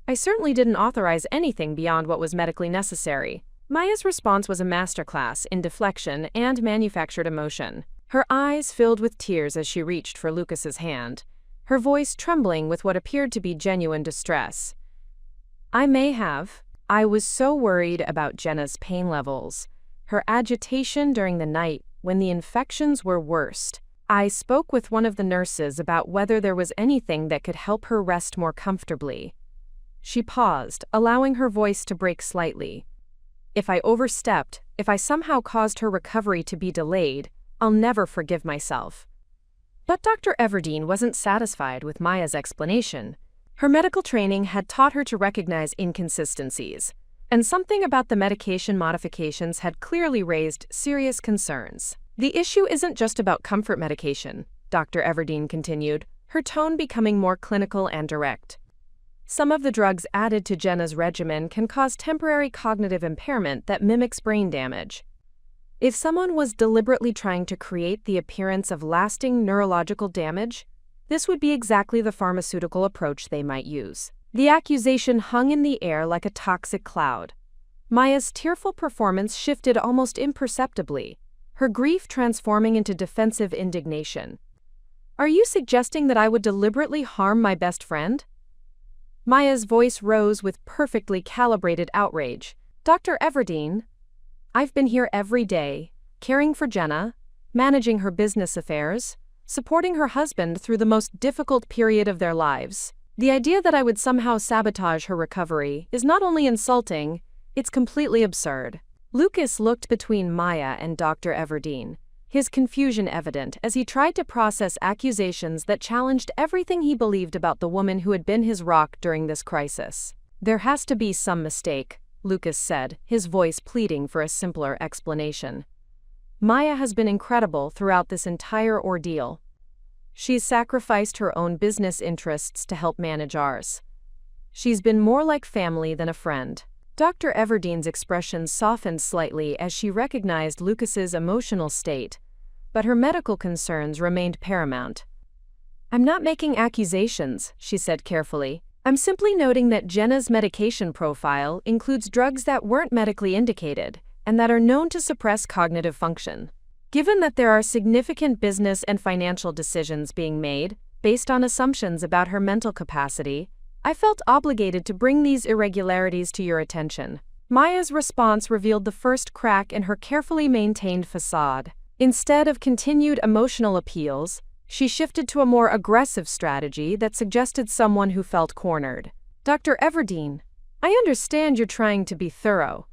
I certainly didn't authorize anything beyond what was medically necessary." Maya's response was a masterclass in deflection and manufactured emotion. Her eyes filled with tears as she reached for Lucas's hand, her voice trembling with what appeared to be genuine distress. "I may have. I was so worried about Jenna's pain levels, her agitation during the night when the infections were worst. I spoke with one of the nurses about whether there was anything that could help her rest more comfortably." She paused, allowing her voice to break slightly. "If I overstepped, if I somehow caused her recovery to be delayed, I'll never forgive myself." But Dr. Everdeen wasn't satisfied with Maya's explanation. Her medical training had taught her to recognize inconsistencies, and something about the medication modifications had clearly raised serious concerns. "The issue isn't just about comfort medication," Dr. Everdeen continued, her tone becoming more clinical and direct. "Some of the drugs added to Jenna's regimen can cause temporary cognitive impairment that mimics brain damage. If someone was deliberately trying to create the appearance of lasting neurological damage, this would be exactly the pharmaceutical approach they might use." The accusation hung in the air like a toxic cloud. Maya's tearful performance shifted almost imperceptibly, her grief transforming into defensive indignation. "Are you suggesting that I would deliberately harm my best friend?" Maya's voice rose with perfectly calibrated outrage. "Dr. Everdeen, I've been here every day, caring for Jenna, managing her business affairs, supporting her husband through the most difficult period of their lives. The idea that I would somehow sabotage her recovery is not only insulting, it's completely absurd." Lucas looked between Maya and Dr. Everdeen, his confusion evident as he tried to process accusations that challenged everything he believed about the woman who had been his rock during this crisis. "There has to be some mistake," Lucas said, his voice pleading for a simpler explanation. "Maya has been incredible throughout this entire ordeal. She's sacrificed her own business interests to help manage ours. She's been more like family than a friend." Dr. Everdeen's expression softened slightly as she recognized Lucas's emotional state, but her medical concerns remained paramount. "I'm not making accusations," she said carefully. "I'm simply noting that Jenna's medication profile includes drugs that weren't medically indicated and that are known to suppress cognitive function. Given that there are significant business and financial decisions being made based on assumptions about her mental capacity, I felt obligated to bring these irregularities to your attention." Maya's response revealed the first crack in her carefully maintained facade. Instead of continued emotional appeals, she shifted to a more aggressive strategy that suggested someone who felt cornered. "Dr. Everdeen, I understand you're trying to be thorough,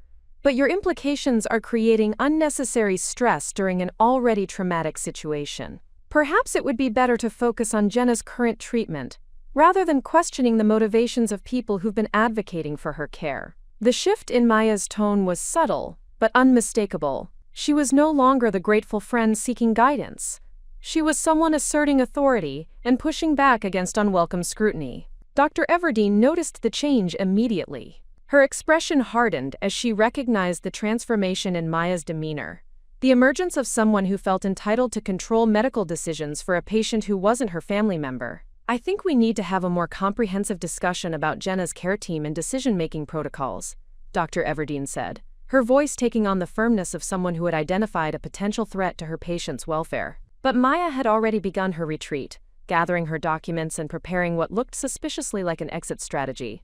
but your implications are creating unnecessary stress during an already traumatic situation. Perhaps it would be better to focus on Jenna's current treatment, rather than questioning the motivations of people who've been advocating for her care." The shift in Maya's tone was subtle, but unmistakable. She was no longer the grateful friend seeking guidance. She was someone asserting authority and pushing back against unwelcome scrutiny. Dr. Everdeen noticed the change immediately. Her expression hardened as she recognized the transformation in Maya's demeanor. The emergence of someone who felt entitled to control medical decisions for a patient who wasn't her family member. "I think we need to have a more comprehensive discussion about Jenna's care team and decision-making protocols," Dr. Everdeen said, her voice taking on the firmness of someone who had identified a potential threat to her patient's welfare. But Maya had already begun her retreat, gathering her documents and preparing what looked suspiciously like an exit strategy.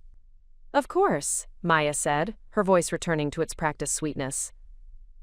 "Of course," Maya said, her voice returning to its practiced sweetness.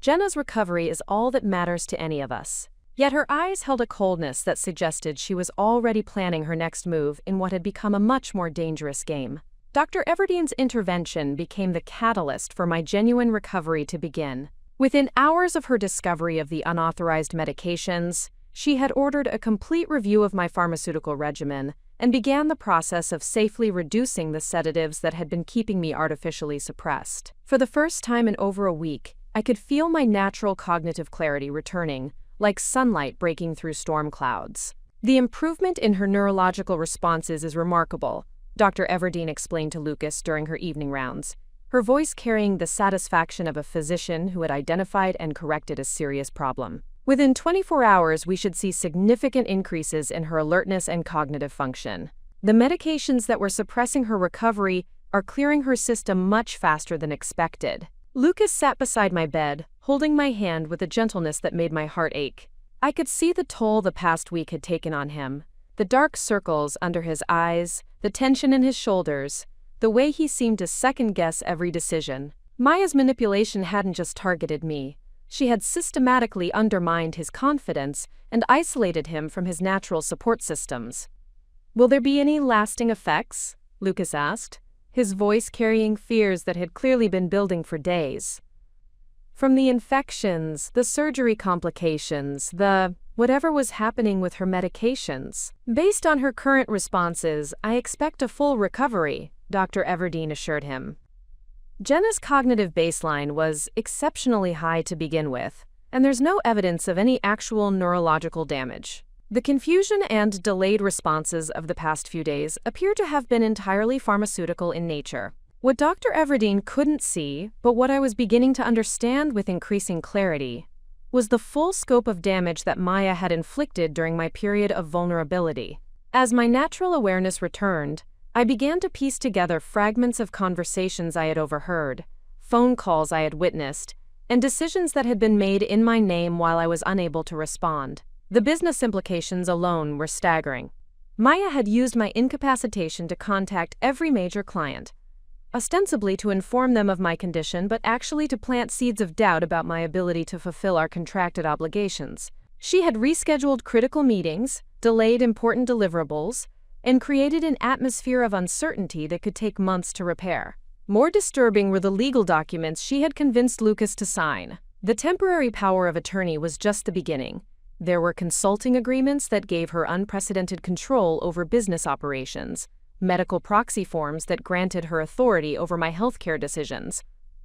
"Jenna's recovery is all that matters to any of us." Yet her eyes held a coldness that suggested she was already planning her next move in what had become a much more dangerous game. Dr. Everdeen's intervention became the catalyst for my genuine recovery to begin. Within hours of her discovery of the unauthorized medications, she had ordered a complete review of my pharmaceutical regimen and began the process of safely reducing the sedatives that had been keeping me artificially suppressed. For the first time in over a week, I could feel my natural cognitive clarity returning, like sunlight breaking through storm clouds. "The improvement in her neurological responses is remarkable," Dr. Everdeen explained to Lucas during her evening rounds, her voice carrying the satisfaction of a physician who had identified and corrected a serious problem. "Within 24 hours, we should see significant increases in her alertness and cognitive function. The medications that were suppressing her recovery are clearing her system much faster than expected." Lucas sat beside my bed, holding my hand with a gentleness that made my heart ache. I could see the toll the past week had taken on him, the dark circles under his eyes, the tension in his shoulders, the way he seemed to second-guess every decision. Maya's manipulation hadn't just targeted me. She had systematically undermined his confidence and isolated him from his natural support systems. "Will there be any lasting effects?" Lucas asked, his voice carrying fears that had clearly been building for days. "From the infections, the surgery complications, whatever was happening with her medications. Based on her current responses, I expect a full recovery," Dr. Everdeen assured him. Jenna's cognitive baseline was exceptionally high to begin with, and there's no evidence of any actual neurological damage. The confusion and delayed responses of the past few days appear to have been entirely pharmaceutical in nature. What Dr. Everdeen couldn't see, but what I was beginning to understand with increasing clarity, was the full scope of damage that Maya had inflicted during my period of vulnerability. As my natural awareness returned, I began to piece together fragments of conversations I had overheard, phone calls I had witnessed, and decisions that had been made in my name while I was unable to respond. The business implications alone were staggering. Maya had used my incapacitation to contact every major client, ostensibly to inform them of my condition, but actually to plant seeds of doubt about my ability to fulfill our contracted obligations. She had rescheduled critical meetings, delayed important deliverables, and created an atmosphere of uncertainty that could take months to repair. More disturbing were the legal documents she had convinced Lucas to sign. The temporary power of attorney was just the beginning. There were consulting agreements that gave her unprecedented control over business operations, medical proxy forms that granted her authority over my healthcare decisions,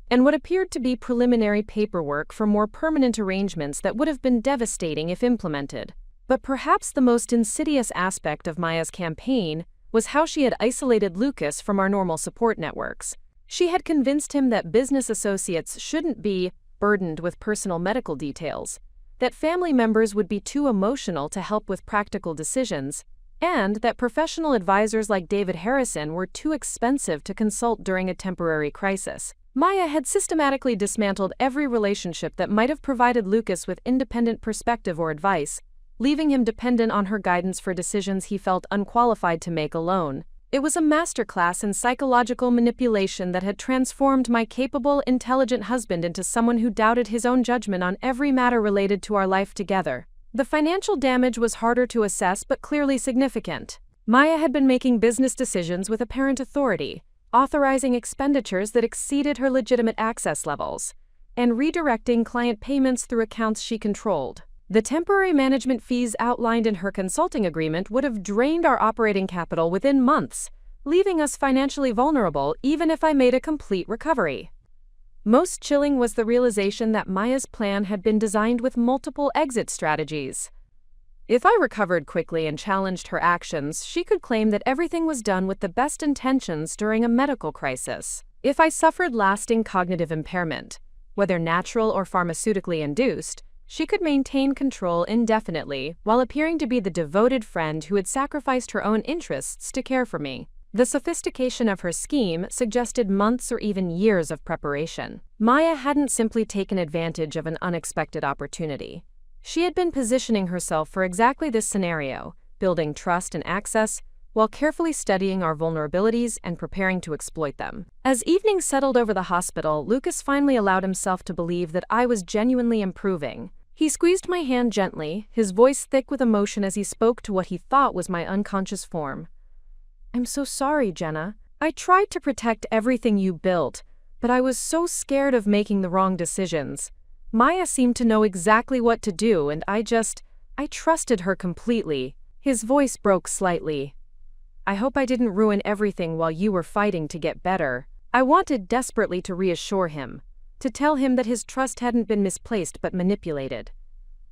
and what appeared to be preliminary paperwork for more permanent arrangements that would have been devastating if implemented. But perhaps the most insidious aspect of Maya's campaign was how she had isolated Lucas from our normal support networks. She had convinced him that business associates shouldn't be burdened with personal medical details, that family members would be too emotional to help with practical decisions, and that professional advisors like David Harrison were too expensive to consult during a temporary crisis. Maya had systematically dismantled every relationship that might have provided Lucas with independent perspective or advice, leaving him dependent on her guidance for decisions he felt unqualified to make alone. It was a masterclass in psychological manipulation that had transformed my capable, intelligent husband into someone who doubted his own judgment on every matter related to our life together. The financial damage was harder to assess but clearly significant. Maya had been making business decisions with apparent authority, authorizing expenditures that exceeded her legitimate access levels, and redirecting client payments through accounts she controlled. The temporary management fees outlined in her consulting agreement would have drained our operating capital within months, leaving us financially vulnerable even if I made a complete recovery. Most chilling was the realization that Maya's plan had been designed with multiple exit strategies. If I recovered quickly and challenged her actions, she could claim that everything was done with the best intentions during a medical crisis. If I suffered lasting cognitive impairment, whether natural or pharmaceutically induced, she could maintain control indefinitely while appearing to be the devoted friend who had sacrificed her own interests to care for me. The sophistication of her scheme suggested months or even years of preparation. Maya hadn't simply taken advantage of an unexpected opportunity. She had been positioning herself for exactly this scenario, building trust and access, while carefully studying our vulnerabilities and preparing to exploit them. As evening settled over the hospital, Lucas finally allowed himself to believe that I was genuinely improving. He squeezed my hand gently, his voice thick with emotion as he spoke to what he thought was my unconscious form. "I'm so sorry, Jenna. I tried to protect everything you built, but I was so scared of making the wrong decisions. Maya seemed to know exactly what to do, and I trusted her completely." His voice broke slightly. "I hope I didn't ruin everything while you were fighting to get better." I wanted desperately to reassure him, to tell him that his trust hadn't been misplaced but manipulated,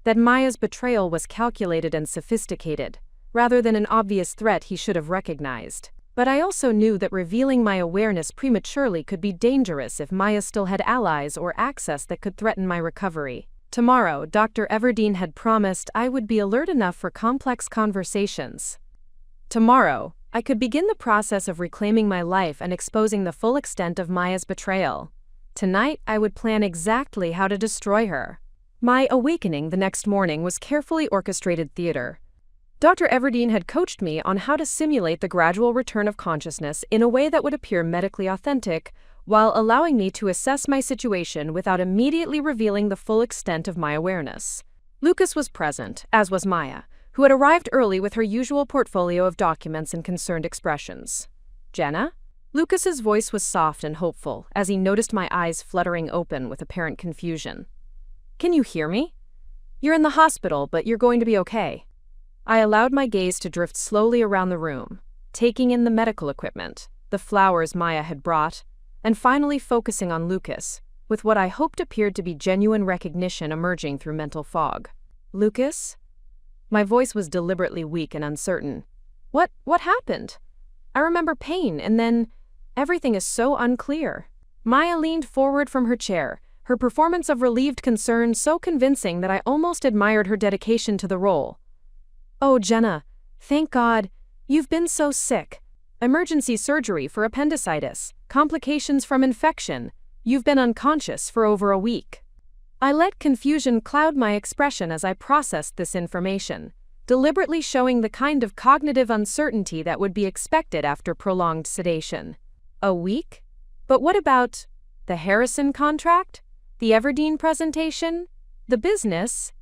that Maya's betrayal was calculated and sophisticated, rather than an obvious threat he should have recognized. But I also knew that revealing my awareness prematurely could be dangerous if Maya still had allies or access that could threaten my recovery. Tomorrow, Dr. Everdeen had promised I would be alert enough for complex conversations. Tomorrow, I could begin the process of reclaiming my life and exposing the full extent of Maya's betrayal. Tonight, I would plan exactly how to destroy her. My awakening the next morning was carefully orchestrated theater. Dr. Everdeen had coached me on how to simulate the gradual return of consciousness in a way that would appear medically authentic, while allowing me to assess my situation without immediately revealing the full extent of my awareness. Lucas was present, as was Maya, who had arrived early with her usual portfolio of documents and concerned expressions. "Jenna?" Lucas's voice was soft and hopeful as he noticed my eyes fluttering open with apparent confusion. "Can you hear me? You're in the hospital, but you're going to be okay." I allowed my gaze to drift slowly around the room, taking in the medical equipment, the flowers Maya had brought, and finally focusing on Lucas, with what I hoped appeared to be genuine recognition emerging through mental fog. "Lucas?" My voice was deliberately weak and uncertain. What happened? I remember pain, and then everything is so unclear." Maya leaned forward from her chair, her performance of relieved concern so convincing that I almost admired her dedication to the role. "Oh, Jenna, thank God. You've been so sick. Emergency surgery for appendicitis, complications from infection. You've been unconscious for over a week." I let confusion cloud my expression as I processed this information, deliberately showing the kind of cognitive uncertainty that would be expected after prolonged sedation. A week? But what about the Harrison contract? The Everdeen presentation? The business?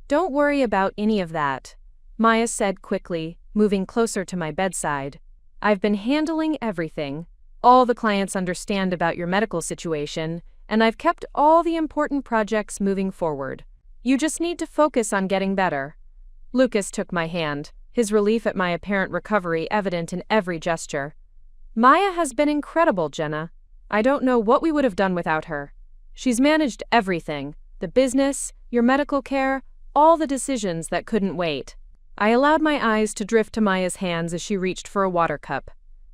"Don't worry about any of that," Maya said quickly, moving closer to my bedside. "I've been handling everything. All the clients understand about your medical situation, and I've kept all the important projects moving forward. You just need to focus on getting better." Lucas took my hand, his relief at my apparent recovery evident in every gesture. "Maya has been incredible, Jenna. I don't know what we would have done without her. She's managed everything, the business, your medical care, all the decisions that couldn't wait." I allowed my eyes to drift to Maya's hands as she reached for a water cup,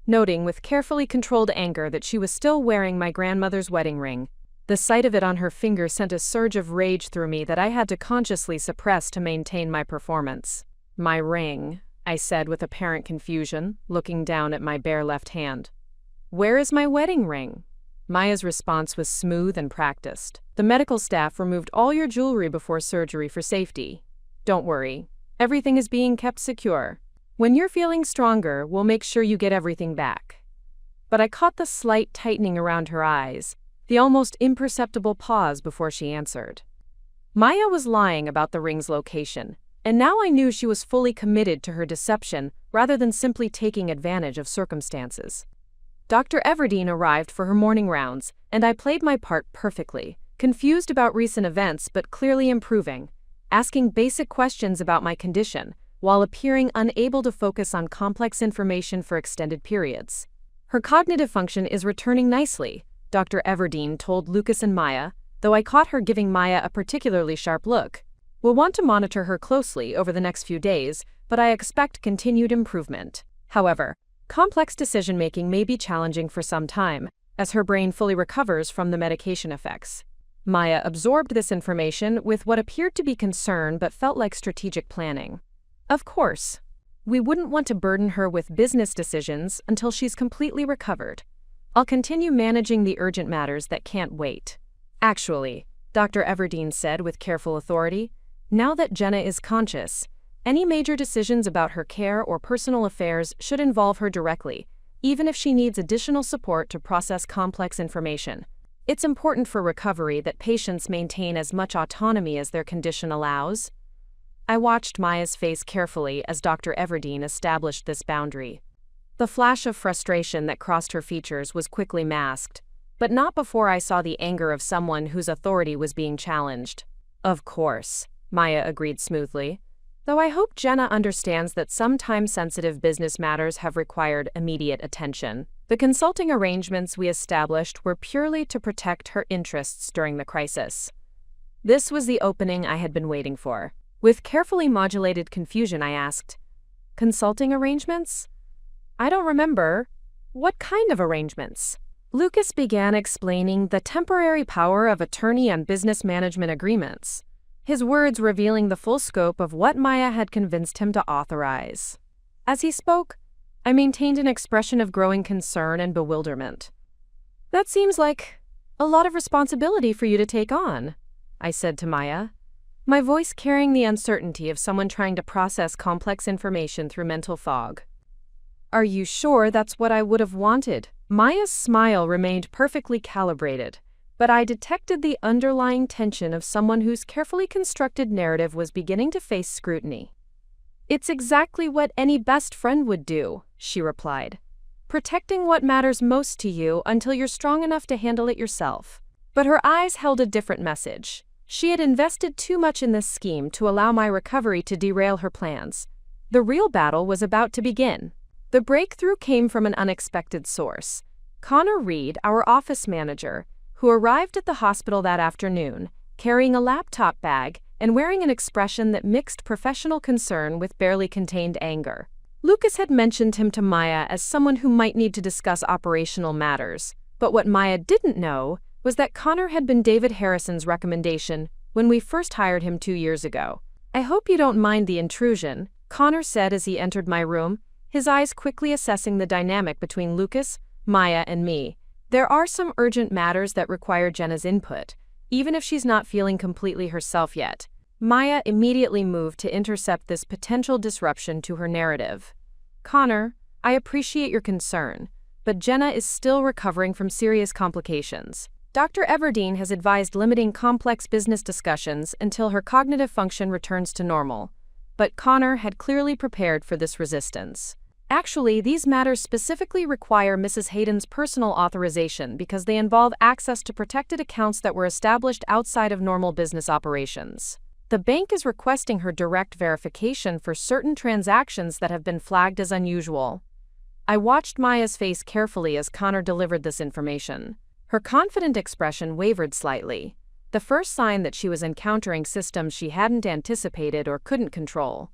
noting with carefully controlled anger that she was still wearing my grandmother's wedding ring. The sight of it on her finger sent a surge of rage through me that I had to consciously suppress to maintain my performance. "My ring," I said with apparent confusion, looking down at my bare left hand. "Where is my wedding ring?" Maya's response was smooth and practiced. "The medical staff removed all your jewelry before surgery for safety. Don't worry. Everything is being kept secure." When you're feeling stronger, we'll make sure you get everything back. But I caught the slight tightening around her eyes, the almost imperceptible pause before she answered. Maya was lying about the ring's location, and now I knew she was fully committed to her deception rather than simply taking advantage of circumstances. Dr. Everdeen arrived for her morning rounds, and I played my part perfectly, confused about recent events but clearly improving, asking basic questions about my condition, while appearing unable to focus on complex information for extended periods. Her cognitive function is returning nicely, Dr. Everdeen told Lucas and Maya, though I caught her giving Maya a particularly sharp look. We'll want to monitor her closely over the next few days, but I expect continued improvement. However, complex decision-making may be challenging for some time, as her brain fully recovers from the medication effects. Maya absorbed this information with what appeared to be concern but felt like strategic planning. Of course, we wouldn't want to burden her with business decisions until she's completely recovered. I'll continue managing the urgent matters that can't wait. Actually, Dr. Everdeen said with careful authority, now that Jenna is conscious, any major decisions about her care or personal affairs should involve her directly, even if she needs additional support to process complex information. It's important for recovery that patients maintain as much autonomy as their condition allows. I watched Maya's face carefully as Dr. Everdeen established this boundary. The flash of frustration that crossed her features was quickly masked, but not before I saw the anger of someone whose authority was being challenged. Of course, Maya agreed smoothly, though I hope Jenna understands that some time-sensitive business matters have required immediate attention. The consulting arrangements we established were purely to protect her interests during the crisis. This was the opening I had been waiting for. With carefully modulated confusion, I asked, "Consulting arrangements? I don't remember. What kind of arrangements?" Lucas began explaining the temporary power of attorney on business management agreements, his words revealing the full scope of what Maya had convinced him to authorize. As he spoke, I maintained an expression of growing concern and bewilderment. "That seems like a lot of responsibility for you to take on," I said to Maya, my voice carrying the uncertainty of someone trying to process complex information through mental fog. "Are you sure that's what I would have wanted?" Maya's smile remained perfectly calibrated, but I detected the underlying tension of someone whose carefully constructed narrative was beginning to face scrutiny. "It's exactly what any best friend would do," she replied, "protecting what matters most to you until you're strong enough to handle it yourself." But her eyes held a different message. She had invested too much in this scheme to allow my recovery to derail her plans. The real battle was about to begin. The breakthrough came from an unexpected source. Connor Reed, our office manager, who arrived at the hospital that afternoon, carrying a laptop bag and wearing an expression that mixed professional concern with barely contained anger. Lucas had mentioned him to Maya as someone who might need to discuss operational matters, but what Maya didn't know was that Connor had been David Harrison's recommendation when we first hired him 2 years ago. "I hope you don't mind the intrusion," Connor said as he entered my room, his eyes quickly assessing the dynamic between Lucas, Maya, and me. "There are some urgent matters that require Jenna's input, even if she's not feeling completely herself yet." Maya immediately moved to intercept this potential disruption to her narrative. "Connor, I appreciate your concern, but Jenna is still recovering from serious complications. Dr. Everdeen has advised limiting complex business discussions until her cognitive function returns to normal." But Connor had clearly prepared for this resistance. "Actually, these matters specifically require Mrs. Hayden's personal authorization because they involve access to protected accounts that were established outside of normal business operations. The bank is requesting her direct verification for certain transactions that have been flagged as unusual." I watched Maya's face carefully as Connor delivered this information. Her confident expression wavered slightly, the first sign that she was encountering systems she hadn't anticipated or couldn't control.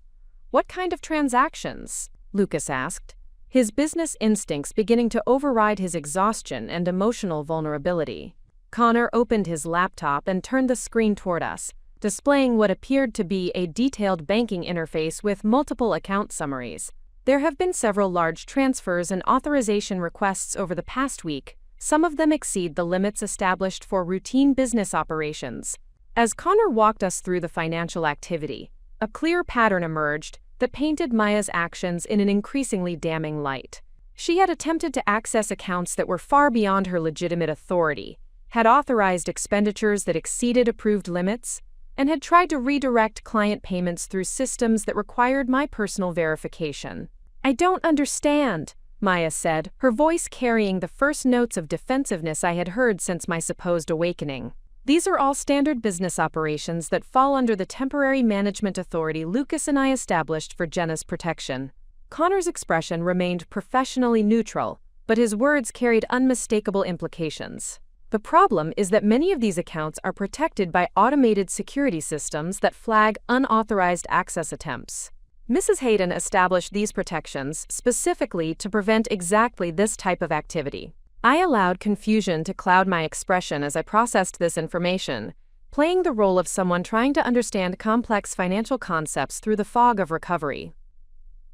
"What kind of transactions?" Lucas asked, his business instincts beginning to override his exhaustion and emotional vulnerability. Connor opened his laptop and turned the screen toward us, displaying what appeared to be a detailed banking interface with multiple account summaries. "There have been several large transfers and authorization requests over the past week. Some of them exceed the limits established for routine business operations." As Connor walked us through the financial activity, a clear pattern emerged, that painted Maya's actions in an increasingly damning light. She had attempted to access accounts that were far beyond her legitimate authority, had authorized expenditures that exceeded approved limits, and had tried to redirect client payments through systems that required my personal verification. "I don't understand," Maya said, her voice carrying the first notes of defensiveness I had heard since my supposed awakening. "These are all standard business operations that fall under the temporary management authority Lucas and I established for Jenna's protection." Connor's expression remained professionally neutral, but his words carried unmistakable implications. "The problem is that many of these accounts are protected by automated security systems that flag unauthorized access attempts. Mrs. Hayden established these protections specifically to prevent exactly this type of activity." I allowed confusion to cloud my expression as I processed this information, playing the role of someone trying to understand complex financial concepts through the fog of recovery.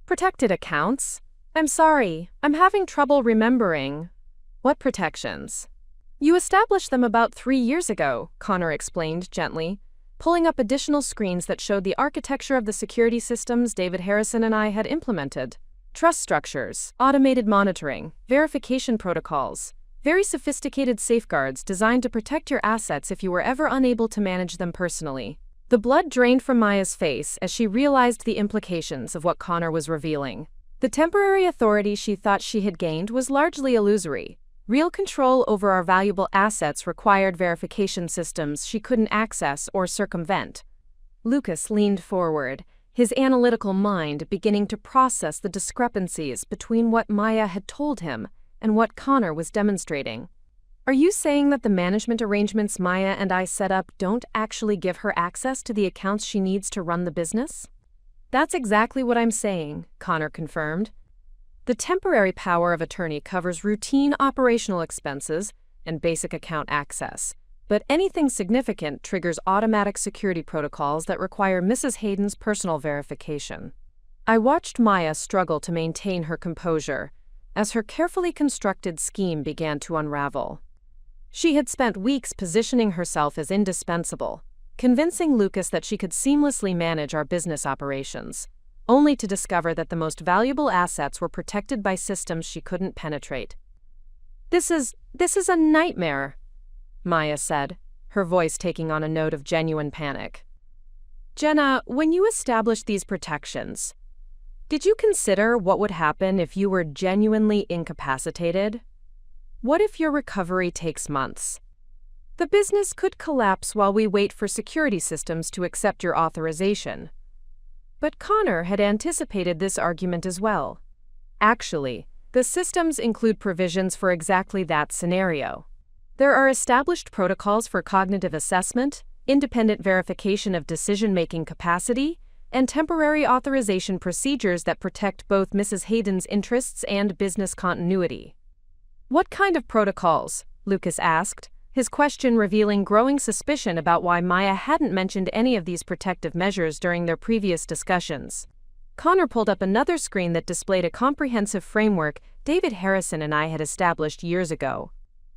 "Protected accounts? I'm sorry, I'm having trouble remembering. What protections?" "You established them about 3 years ago," Connor explained gently, pulling up additional screens that showed the architecture of the security systems David Harrison and I had implemented. Trust structures, automated monitoring, verification protocols, very sophisticated safeguards designed to protect your assets if you were ever unable to manage them personally. The blood drained from Maya's face as she realized the implications of what Connor was revealing. The temporary authority she thought she had gained was largely illusory. Real control over our valuable assets required verification systems she couldn't access or circumvent. Lucas leaned forward, his analytical mind beginning to process the discrepancies between what Maya had told him and what Connor was demonstrating. "Are you saying that the management arrangements Maya and I set up don't actually give her access to the accounts she needs to run the business?" "That's exactly what I'm saying," Connor confirmed. "The temporary power of attorney covers routine operational expenses and basic account access, but anything significant triggers automatic security protocols that require Mrs. Hayden's personal verification." I watched Maya struggle to maintain her composure as her carefully constructed scheme began to unravel. She had spent weeks positioning herself as indispensable, convincing Lucas that she could seamlessly manage our business operations, only to discover that the most valuable assets were protected by systems she couldn't penetrate. This is a nightmare," Maya said, her voice taking on a note of genuine panic. "Jenna, when you established these protections, did you consider what would happen if you were genuinely incapacitated? What if your recovery takes months? The business could collapse while we wait for security systems to accept your authorization." But Connor had anticipated this argument as well. "Actually, the systems include provisions for exactly that scenario. There are established protocols for cognitive assessment, independent verification of decision-making capacity, and temporary authorization procedures that protect both Mrs. Hayden's interests and business continuity." "What kind of protocols?" Lucas asked, his question revealing growing suspicion about why Maya hadn't mentioned any of these protective measures during their previous discussions. Connor pulled up another screen that displayed a comprehensive framework David Harrison and I had established years ago.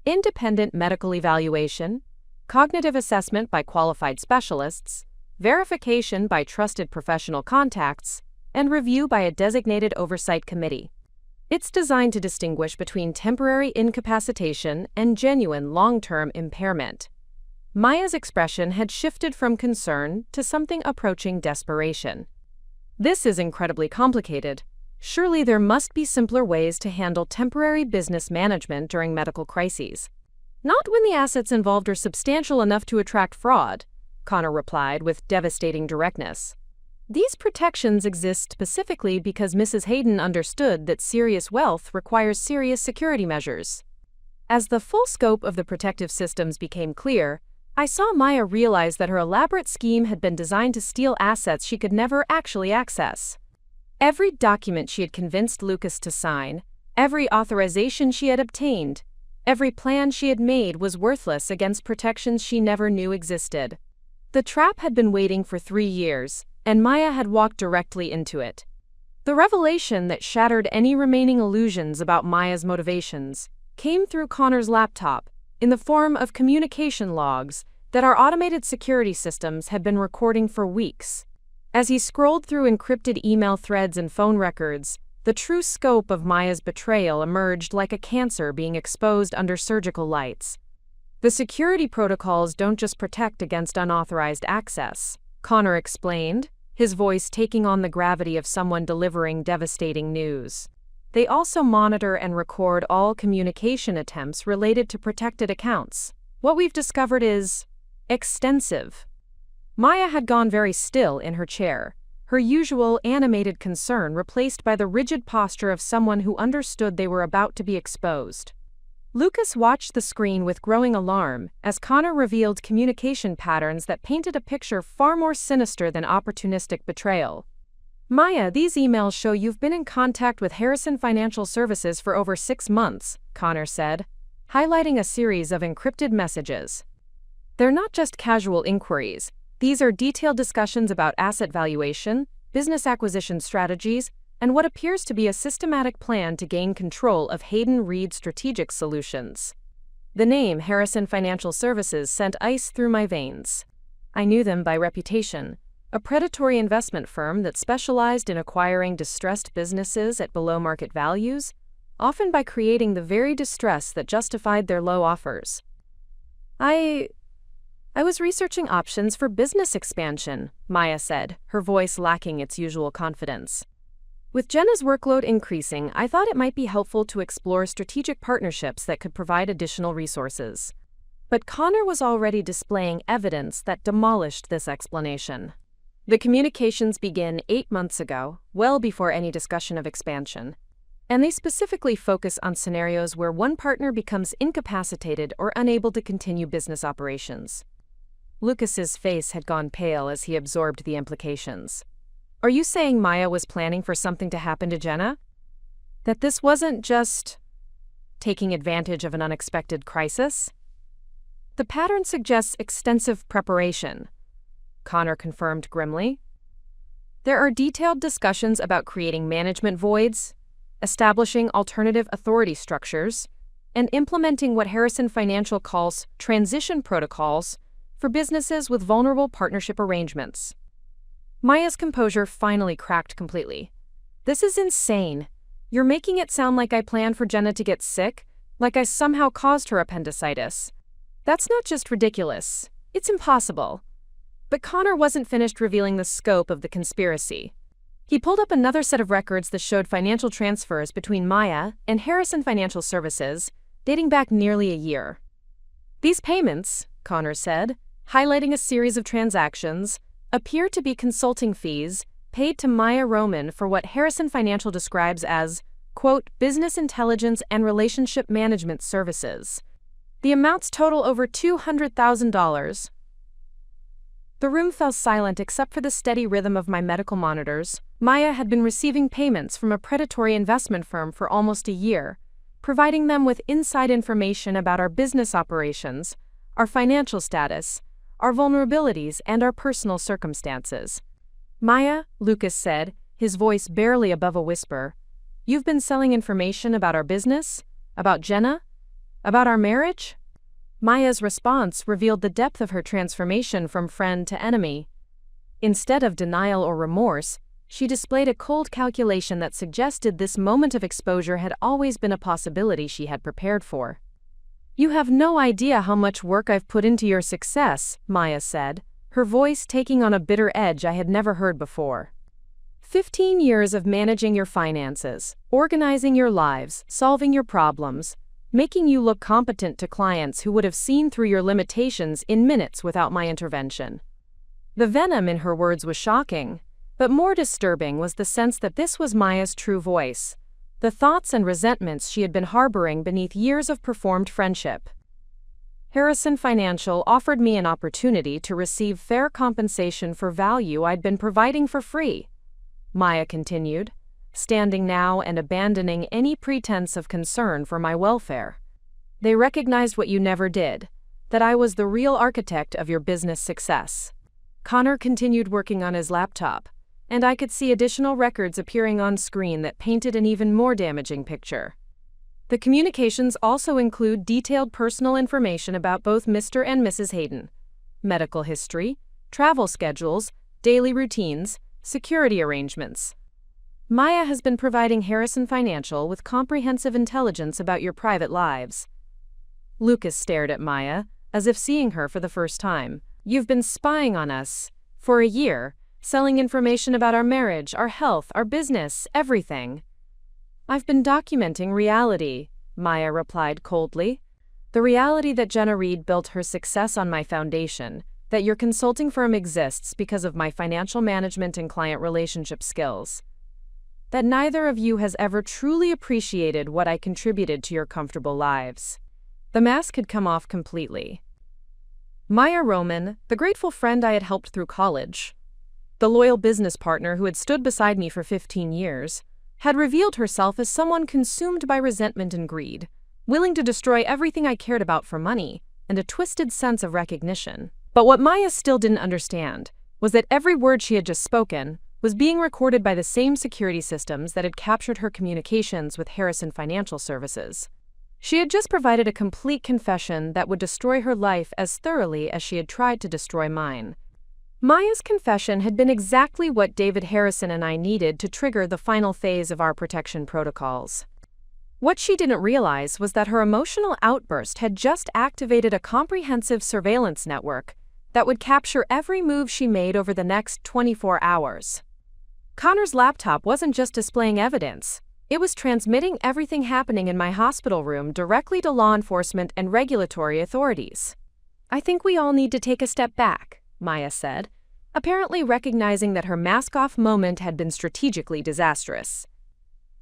Independent medical evaluation, cognitive assessment by qualified specialists, verification by trusted professional contacts, and review by a designated oversight committee. It's designed to distinguish between temporary incapacitation and genuine long-term impairment. Maya's expression had shifted from concern to something approaching desperation. "This is incredibly complicated. Surely there must be simpler ways to handle temporary business management during medical crises." "Not when the assets involved are substantial enough to attract fraud," Connor replied with devastating directness. "These protections exist specifically because Mrs. Hayden understood that serious wealth requires serious security measures." As the full scope of the protective systems became clear, I saw Maya realize that her elaborate scheme had been designed to steal assets she could never actually access. Every document she had convinced Lucas to sign, every authorization she had obtained, every plan she had made was worthless against protections she never knew existed. The trap had been waiting for 3 years, and Maya had walked directly into it. The revelation that shattered any remaining illusions about Maya's motivations came through Connor's laptop in the form of communication logs that our automated security systems had been recording for weeks. As he scrolled through encrypted email threads and phone records, the true scope of Maya's betrayal emerged like a cancer being exposed under surgical lights. The security protocols don't just protect against unauthorized access, Connor explained, his voice taking on the gravity of someone delivering devastating news. They also monitor and record all communication attempts related to protected accounts. What we've discovered is extensive. Maya had gone very still in her chair, her usual animated concern replaced by the rigid posture of someone who understood they were about to be exposed. Lucas watched the screen with growing alarm as Connor revealed communication patterns that painted a picture far more sinister than opportunistic betrayal. Maya, these emails show you've been in contact with Harrison Financial Services for over 6 months, Connor said, highlighting a series of encrypted messages. They're not just casual inquiries. These are detailed discussions about asset valuation, business acquisition strategies, and what appears to be a systematic plan to gain control of Hayden Reed Strategic Solutions. The name Harrison Financial Services sent ice through my veins. I knew them by reputation, a predatory investment firm that specialized in acquiring distressed businesses at below-market values, often by creating the very distress that justified their low offers. I was researching options for business expansion, Maya said, her voice lacking its usual confidence. With Jenna's workload increasing, I thought it might be helpful to explore strategic partnerships that could provide additional resources. But Connor was already displaying evidence that demolished this explanation. The communications began 8 months ago, well before any discussion of expansion. And they specifically focus on scenarios where one partner becomes incapacitated or unable to continue business operations. Lucas's face had gone pale as he absorbed the implications. Are you saying Maya was planning for something to happen to Jenna? That this wasn't just taking advantage of an unexpected crisis? The pattern suggests extensive preparation, Connor confirmed grimly. There are detailed discussions about creating management voids, establishing alternative authority structures, and implementing what Harrison Financial calls transition protocols for businesses with vulnerable partnership arrangements. Maya's composure finally cracked completely. This is insane. You're making it sound like I planned for Jenna to get sick, like I somehow caused her appendicitis. That's not just ridiculous, it's impossible. But Connor wasn't finished revealing the scope of the conspiracy. He pulled up another set of records that showed financial transfers between Maya and Harrison Financial Services, dating back nearly a year. These payments, Connor said, highlighting a series of transactions, appear to be consulting fees paid to Maya Roman for what Harrison Financial describes as, quote, business intelligence and relationship management services. The amounts total over $200,000. The room fell silent except for the steady rhythm of my medical monitors. Maya had been receiving payments from a predatory investment firm for almost a year, providing them with inside information about our business operations, our financial status, our vulnerabilities, and our personal circumstances. Maya, Lucas said, his voice barely above a whisper, you've been selling information about our business? About Jenna? About our marriage? Maya's response revealed the depth of her transformation from friend to enemy. Instead of denial or remorse, she displayed a cold calculation that suggested this moment of exposure had always been a possibility she had prepared for. You have no idea how much work I've put into your success, Maya said, her voice taking on a bitter edge I had never heard before. 15 years of managing your finances, organizing your lives, solving your problems, making you look competent to clients who would have seen through your limitations in minutes without my intervention. The venom in her words was shocking, but more disturbing was the sense that this was Maya's true voice, the thoughts and resentments she had been harboring beneath years of performed friendship. Harrison Financial offered me an opportunity to receive fair compensation for value I'd been providing for free, Maya continued, standing now and abandoning any pretense of concern for my welfare. They recognized what you never did, that I was the real architect of your business success. Connor continued working on his laptop, and I could see additional records appearing on screen that painted an even more damaging picture. The communications also include detailed personal information about both Mr. and Mrs. Hayden, medical history, travel schedules, daily routines, Security arrangements. Maya has been providing Harrison Financial with comprehensive intelligence about your private lives. Lucas stared at Maya, as if seeing her for the first time. You've been spying on us for a year, selling information about our marriage, our health, our business, everything. I've been documenting reality, Maya replied coldly. The reality that Jenna Reed built her success on my foundation, that your consulting firm exists because of my financial management and client relationship skills. That neither of you has ever truly appreciated what I contributed to your comfortable lives. The mask had come off completely. Maya Roman, the grateful friend I had helped through college, the loyal business partner who had stood beside me for 15 years, had revealed herself as someone consumed by resentment and greed, willing to destroy everything I cared about for money and a twisted sense of recognition. But what Maya still didn't understand was that every word she had just spoken was being recorded by the same security systems that had captured her communications with Harrison Financial Services. She had just provided a complete confession that would destroy her life as thoroughly as she had tried to destroy mine. Maya's confession had been exactly what David Harrison and I needed to trigger the final phase of our protection protocols. What she didn't realize was that her emotional outburst had just activated a comprehensive surveillance network that would capture every move she made over the next 24 hours. Connor's laptop wasn't just displaying evidence. It was transmitting everything happening in my hospital room directly to law enforcement and regulatory authorities. I think we all need to take a step back, Maya said, apparently recognizing that her mask-off moment had been strategically disastrous.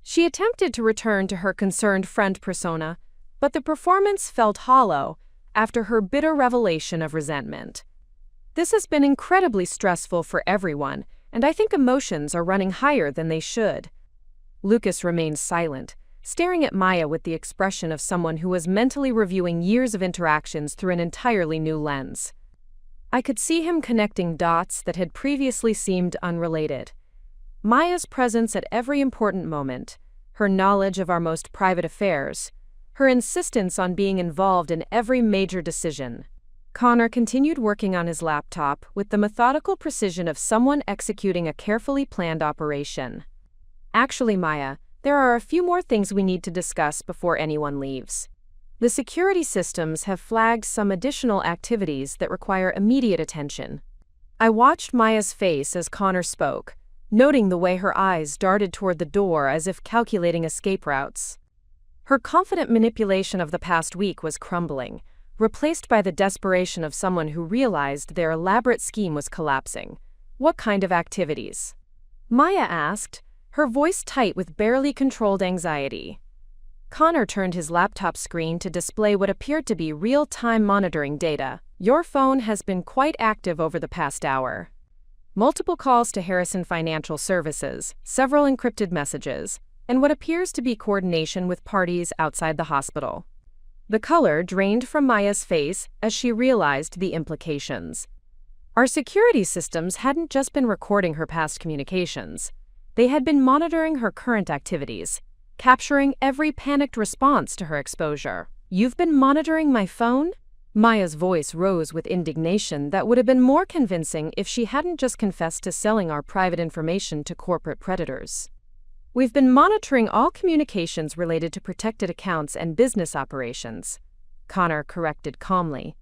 She attempted to return to her concerned friend persona, but the performance felt hollow after her bitter revelation of resentment. This has been incredibly stressful for everyone, and I think emotions are running higher than they should. Lucas remained silent, staring at Maya with the expression of someone who was mentally reviewing years of interactions through an entirely new lens. I could see him connecting dots that had previously seemed unrelated. Maya's presence at every important moment, her knowledge of our most private affairs, her insistence on being involved in every major decision. Connor continued working on his laptop with the methodical precision of someone executing a carefully planned operation. Actually, Maya, there are a few more things we need to discuss before anyone leaves. The security systems have flagged some additional activities that require immediate attention. I watched Maya's face as Connor spoke, noting the way her eyes darted toward the door as if calculating escape routes. Her confident manipulation of the past week was crumbling, replaced by the desperation of someone who realized their elaborate scheme was collapsing. What kind of activities? Maya asked, her voice tight with barely controlled anxiety. Connor turned his laptop screen to display what appeared to be real-time monitoring data. Your phone has been quite active over the past hour. Multiple calls to Harrison Financial Services, several encrypted messages, and what appears to be coordination with parties outside the hospital. The color drained from Maya's face as she realized the implications. Our security systems hadn't just been recording her past communications. They had been monitoring her current activities, capturing every panicked response to her exposure. You've been monitoring my phone? Maya's voice rose with indignation that would have been more convincing if she hadn't just confessed to selling our private information to corporate predators. We've been monitoring all communications related to protected accounts and business operations, Connor corrected calmly,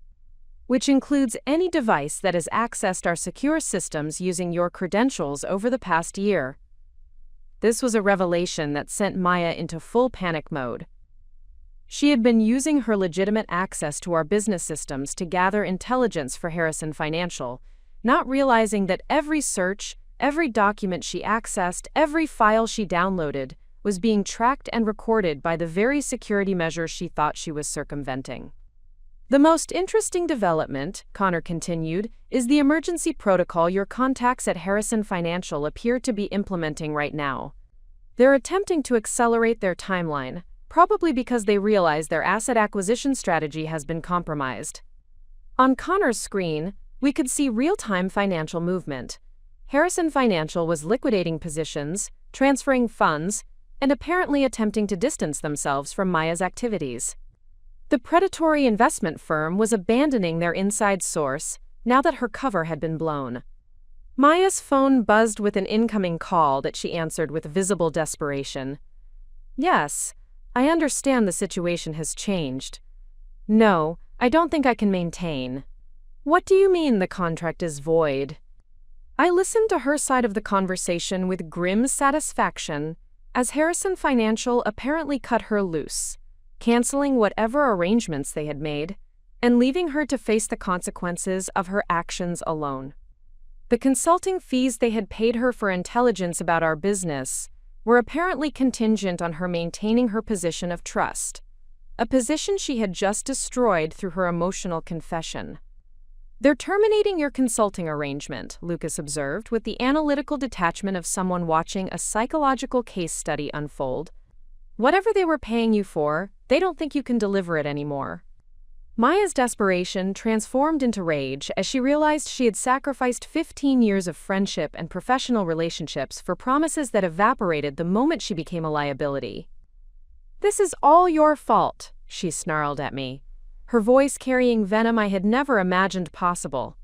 which includes any device that has accessed our secure systems using your credentials over the past year. This was a revelation that sent Maya into full panic mode. She had been using her legitimate access to our business systems to gather intelligence for Harrison Financial, not realizing that every search, every document she accessed, every file she downloaded, was being tracked and recorded by the very security measures she thought she was circumventing. The most interesting development, Connor continued, is the emergency protocol your contacts at Harrison Financial appear to be implementing right now. They're attempting to accelerate their timeline, probably because they realize their asset acquisition strategy has been compromised. On Connor's screen, we could see real-time financial movement. Harrison Financial was liquidating positions, transferring funds, and apparently attempting to distance themselves from Maya's activities. The predatory investment firm was abandoning their inside source now that her cover had been blown. Maya's phone buzzed with an incoming call that she answered with visible desperation. Yes, I understand the situation has changed. No, I don't think I can maintain. What do you mean the contract is void? I listened to her side of the conversation with grim satisfaction as Harrison Financial apparently cut her loose, canceling whatever arrangements they had made and leaving her to face the consequences of her actions alone. The consulting fees they had paid her for intelligence about our business were apparently contingent on her maintaining her position of trust, a position she had just destroyed through her emotional confession. They're terminating your consulting arrangement, Lucas observed with the analytical detachment of someone watching a psychological case study unfold. Whatever they were paying you for, they don't think you can deliver it anymore. Maya's desperation transformed into rage as she realized she had sacrificed 15 years of friendship and professional relationships for promises that evaporated the moment she became a liability. "This is all your fault," she snarled at me, her voice carrying venom I had never imagined possible.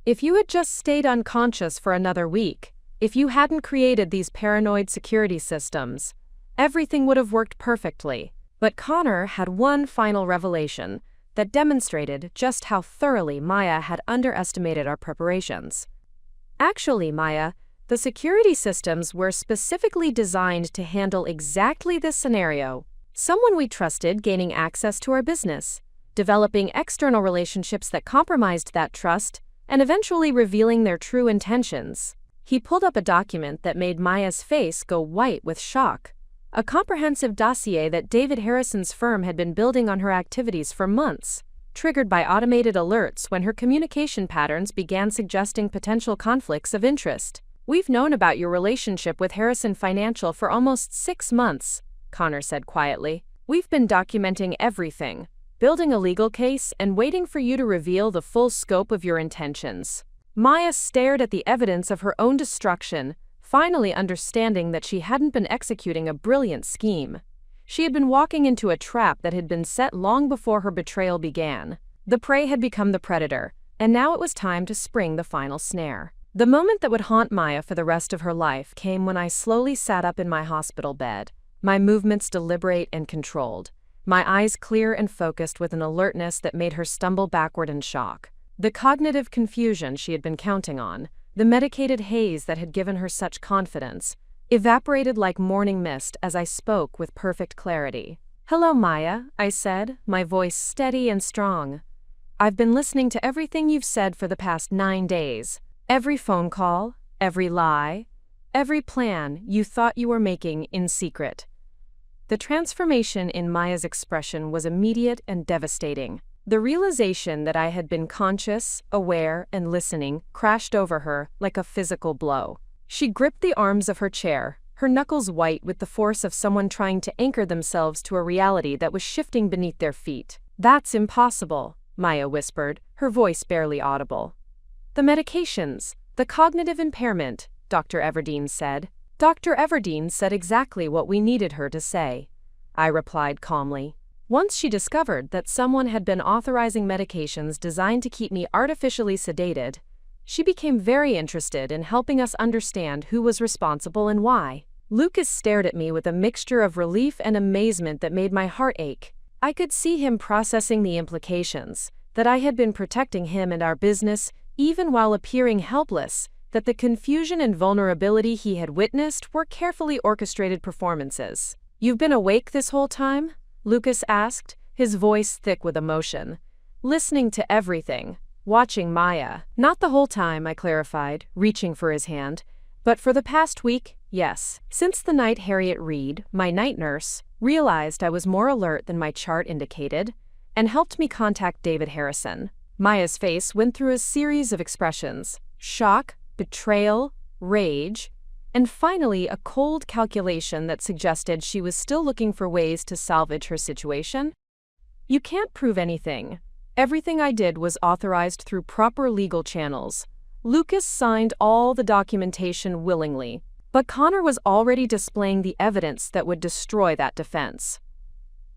"If you had just stayed unconscious for another week, if you hadn't created these paranoid security systems, everything would have worked perfectly." But Connor had one final revelation that demonstrated just how thoroughly Maya had underestimated our preparations. Actually, Maya, the security systems were specifically designed to handle exactly this scenario. Someone we trusted gaining access to our business, developing external relationships that compromised that trust, and eventually revealing their true intentions. He pulled up a document that made Maya's face go white with shock. A comprehensive dossier that David Harrison's firm had been building on her activities for months, triggered by automated alerts when her communication patterns began suggesting potential conflicts of interest. "We've known about your relationship with Harrison Financial for almost 6 months, Connor said quietly. "We've been documenting everything, building a legal case, and waiting for you to reveal the full scope of your intentions." Maya stared at the evidence of her own destruction, finally understanding that she hadn't been executing a brilliant scheme. She had been walking into a trap that had been set long before her betrayal began. The prey had become the predator, and now it was time to spring the final snare. The moment that would haunt Maya for the rest of her life came when I slowly sat up in my hospital bed, my movements deliberate and controlled, my eyes clear and focused with an alertness that made her stumble backward in shock. The cognitive confusion she had been counting on, the medicated haze that had given her such confidence, evaporated like morning mist as I spoke with perfect clarity. "Hello, Maya," I said, my voice steady and strong. "I've been listening to everything you've said for the past 9 days. Every phone call, every lie, every plan you thought you were making in secret." The transformation in Maya's expression was immediate and devastating. The realization that I had been conscious, aware, and listening crashed over her like a physical blow. She gripped the arms of her chair, her knuckles white with the force of someone trying to anchor themselves to a reality that was shifting beneath their feet. "That's impossible," Maya whispered, her voice barely audible. "The medications, the cognitive impairment," Dr. Everdeen said. "Dr. Everdeen said exactly what we needed her to say," I replied calmly. Once she discovered that someone had been authorizing medications designed to keep me artificially sedated, she became very interested in helping us understand who was responsible and why. Lucas stared at me with a mixture of relief and amazement that made my heart ache. I could see him processing the implications, that I had been protecting him and our business, even while appearing helpless, that the confusion and vulnerability he had witnessed were carefully orchestrated performances. "You've been awake this whole time?" Lucas asked, his voice thick with emotion. "Listening to everything, watching Maya." "Not the whole time," I clarified, reaching for his hand. "But for the past week, yes. Since the night Harriet Reed, my night nurse, realized I was more alert than my chart indicated, and helped me contact David Harrison." Maya's face went through a series of expressions: shock, betrayal, rage, and finally a cold calculation that suggested she was still looking for ways to salvage her situation. "You can't prove anything. Everything I did was authorized through proper legal channels. Lucas signed all the documentation willingly, but Connor was already displaying the evidence that would destroy that defense."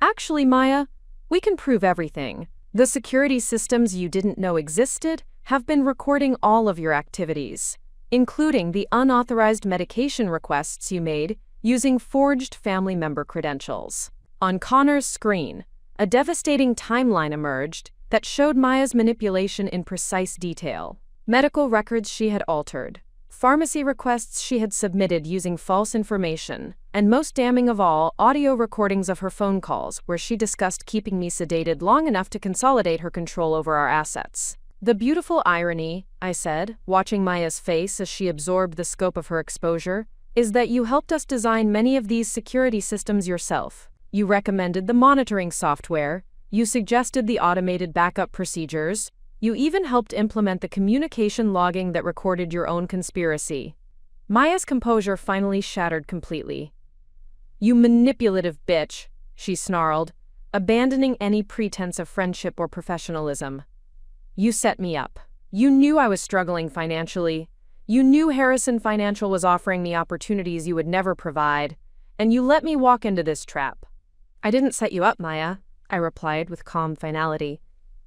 "Actually, Maya, we can prove everything. The security systems you didn't know existed have been recording all of your activities. including the unauthorized medication requests you made using forged family member credentials. On Connor's screen, a devastating timeline emerged that showed Maya's manipulation in precise detail. Medical records she had altered, pharmacy requests she had submitted using false information, and most damning of all, audio recordings of her phone calls where she discussed keeping me sedated long enough to consolidate her control over our assets. The beautiful irony, I said, watching Maya's face as she absorbed the scope of her exposure, is that you helped us design many of these security systems yourself. You recommended the monitoring software, you suggested the automated backup procedures, you even helped implement the communication logging that recorded your own conspiracy. Maya's composure finally shattered completely. "You manipulative bitch," she snarled, abandoning any pretense of friendship or professionalism. "You set me up. You knew I was struggling financially. You knew Harrison Financial was offering me opportunities you would never provide, and you let me walk into this trap." "I didn't set you up, Maya," I replied with calm finality.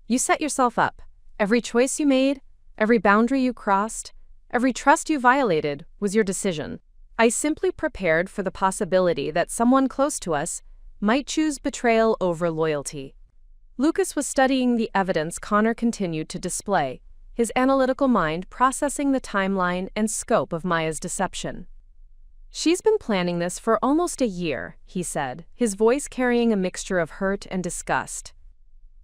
"You set yourself up. Every choice you made, every boundary you crossed, every trust you violated was your decision. I simply prepared for the possibility that someone close to us might choose betrayal over loyalty." Lucas was studying the evidence Connor continued to display, his analytical mind processing the timeline and scope of Maya's deception. "She's been planning this for almost a year," he said, his voice carrying a mixture of hurt and disgust.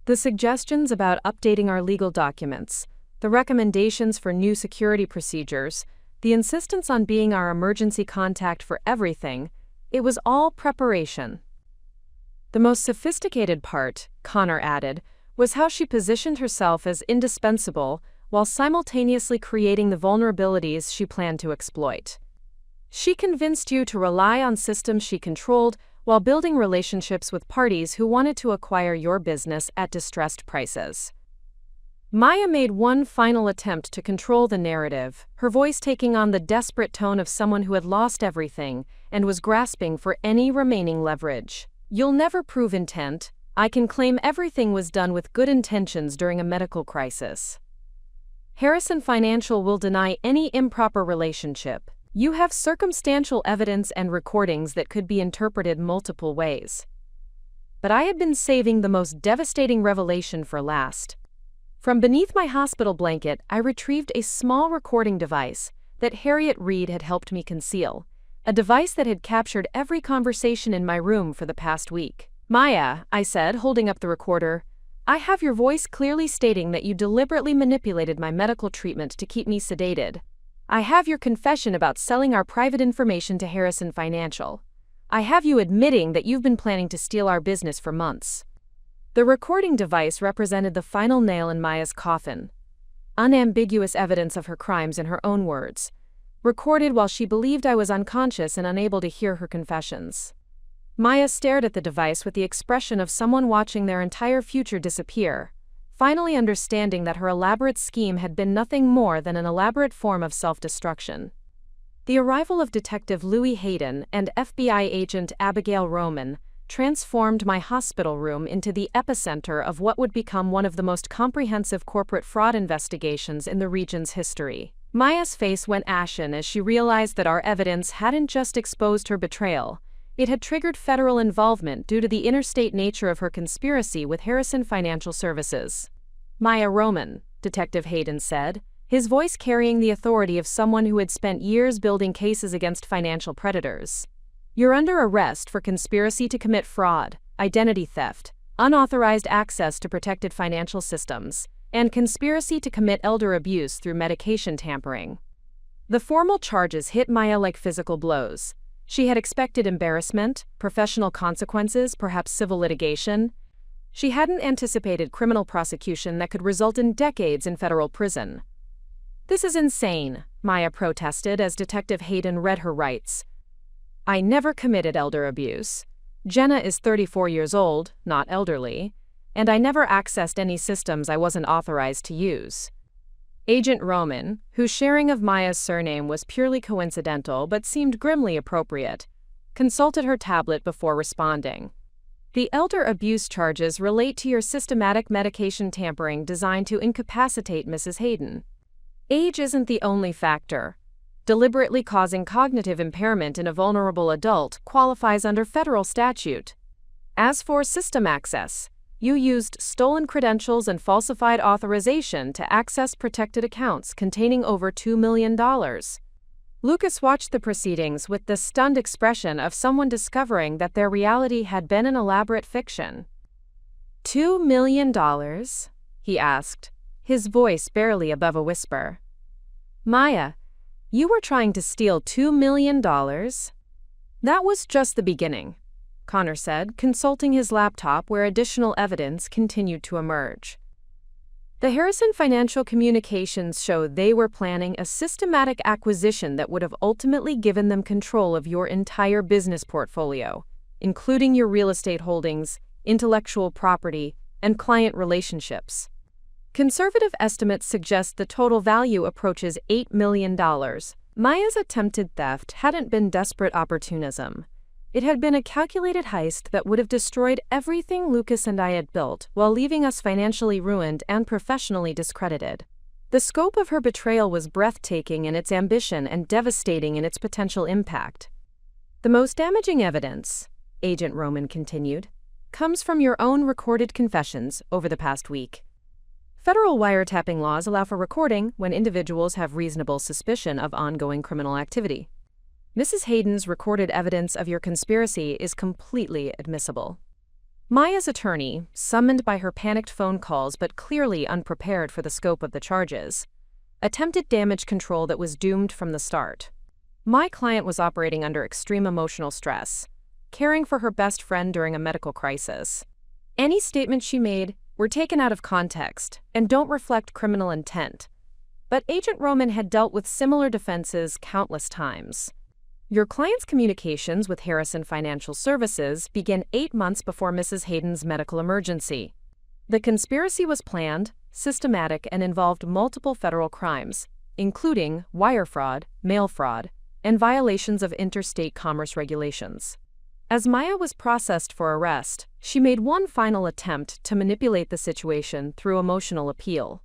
"The suggestions about updating our legal documents, the recommendations for new security procedures, the insistence on being our emergency contact for everything, it was all preparation." The most sophisticated part, Connor added, was how she positioned herself as indispensable while simultaneously creating the vulnerabilities she planned to exploit. "She convinced you to rely on systems she controlled while building relationships with parties who wanted to acquire your business at distressed prices." Maya made one final attempt to control the narrative, her voice taking on the desperate tone of someone who had lost everything and was grasping for any remaining leverage. "You'll never prove intent. I can claim everything was done with good intentions during a medical crisis. Harrison Financial will deny any improper relationship. You have circumstantial evidence and recordings that could be interpreted multiple ways." But I had been saving the most devastating revelation for last. From beneath my hospital blanket, I retrieved a small recording device that Harriet Reed had helped me conceal, a device that had captured every conversation in my room for the past week. "Maya," I said, holding up the recorder, "I have your voice clearly stating that you deliberately manipulated my medical treatment to keep me sedated. I have your confession about selling our private information to Harrison Financial. I have you admitting that you've been planning to steal our business for months." The recording device represented the final nail in Maya's coffin. Unambiguous evidence of her crimes in her own words, recorded while she believed I was unconscious and unable to hear her confessions. Maya stared at the device with the expression of someone watching their entire future disappear, finally understanding that her elaborate scheme had been nothing more than an elaborate form of self-destruction. The arrival of Detective Louis Hayden and FBI agent Abigail Roman transformed my hospital room into the epicenter of what would become one of the most comprehensive corporate fraud investigations in the region's history. Maya's face went ashen as she realized that our evidence hadn't just exposed her betrayal, it had triggered federal involvement due to the interstate nature of her conspiracy with Harrison Financial Services. "Maya Roman," Detective Hayden said, his voice carrying the authority of someone who had spent years building cases against financial predators. "You're under arrest for conspiracy to commit fraud, identity theft, unauthorized access to protected financial systems, and conspiracy to commit elder abuse through medication tampering." The formal charges hit Maya like physical blows. She had expected embarrassment, professional consequences, perhaps civil litigation. She hadn't anticipated criminal prosecution that could result in decades in federal prison. "This is insane," Maya protested as Detective Hayden read her rights. "I never committed elder abuse. Jenna is 34 years old, not elderly, and I never accessed any systems I wasn't authorized to use." Agent Roman, whose sharing of Maya's surname was purely coincidental but seemed grimly appropriate, consulted her tablet before responding. "The elder abuse charges relate to your systematic medication tampering designed to incapacitate Mrs. Hayden. Age isn't the only factor. Deliberately causing cognitive impairment in a vulnerable adult qualifies under federal statute. As for system access, you used stolen credentials and falsified authorization to access protected accounts containing over $2 million. Lucas watched the proceedings with the stunned expression of someone discovering that their reality had been an elaborate fiction. $2 million? He asked, his voice barely above a whisper. Maya, you were trying to steal $2 million? That was just the beginning, Connor said, consulting his laptop where additional evidence continued to emerge. The Harrison Financial communications show they were planning a systematic acquisition that would have ultimately given them control of your entire business portfolio, including your real estate holdings, intellectual property, and client relationships. Conservative estimates suggest the total value approaches $8 million. Maya's attempted theft hadn't been desperate opportunism. It had been a calculated heist that would have destroyed everything Lucas and I had built while leaving us financially ruined and professionally discredited. The scope of her betrayal was breathtaking in its ambition and devastating in its potential impact. The most damaging evidence, Agent Roman continued, comes from your own recorded confessions over the past week. Federal wiretapping laws allow for recording when individuals have reasonable suspicion of ongoing criminal activity. Mrs. Hayden's recorded evidence of your conspiracy is completely admissible. Maya's attorney, summoned by her panicked phone calls but clearly unprepared for the scope of the charges, attempted damage control that was doomed from the start. My client was operating under extreme emotional stress, caring for her best friend during a medical crisis. Any statements she made were taken out of context and don't reflect criminal intent. But Agent Roman had dealt with similar defenses countless times. Your client's communications with Harrison Financial Services began 8 months before Mrs. Hayden's medical emergency. The conspiracy was planned, systematic, and involved multiple federal crimes, including wire fraud, mail fraud, and violations of interstate commerce regulations. As Maya was processed for arrest, she made one final attempt to manipulate the situation through emotional appeal.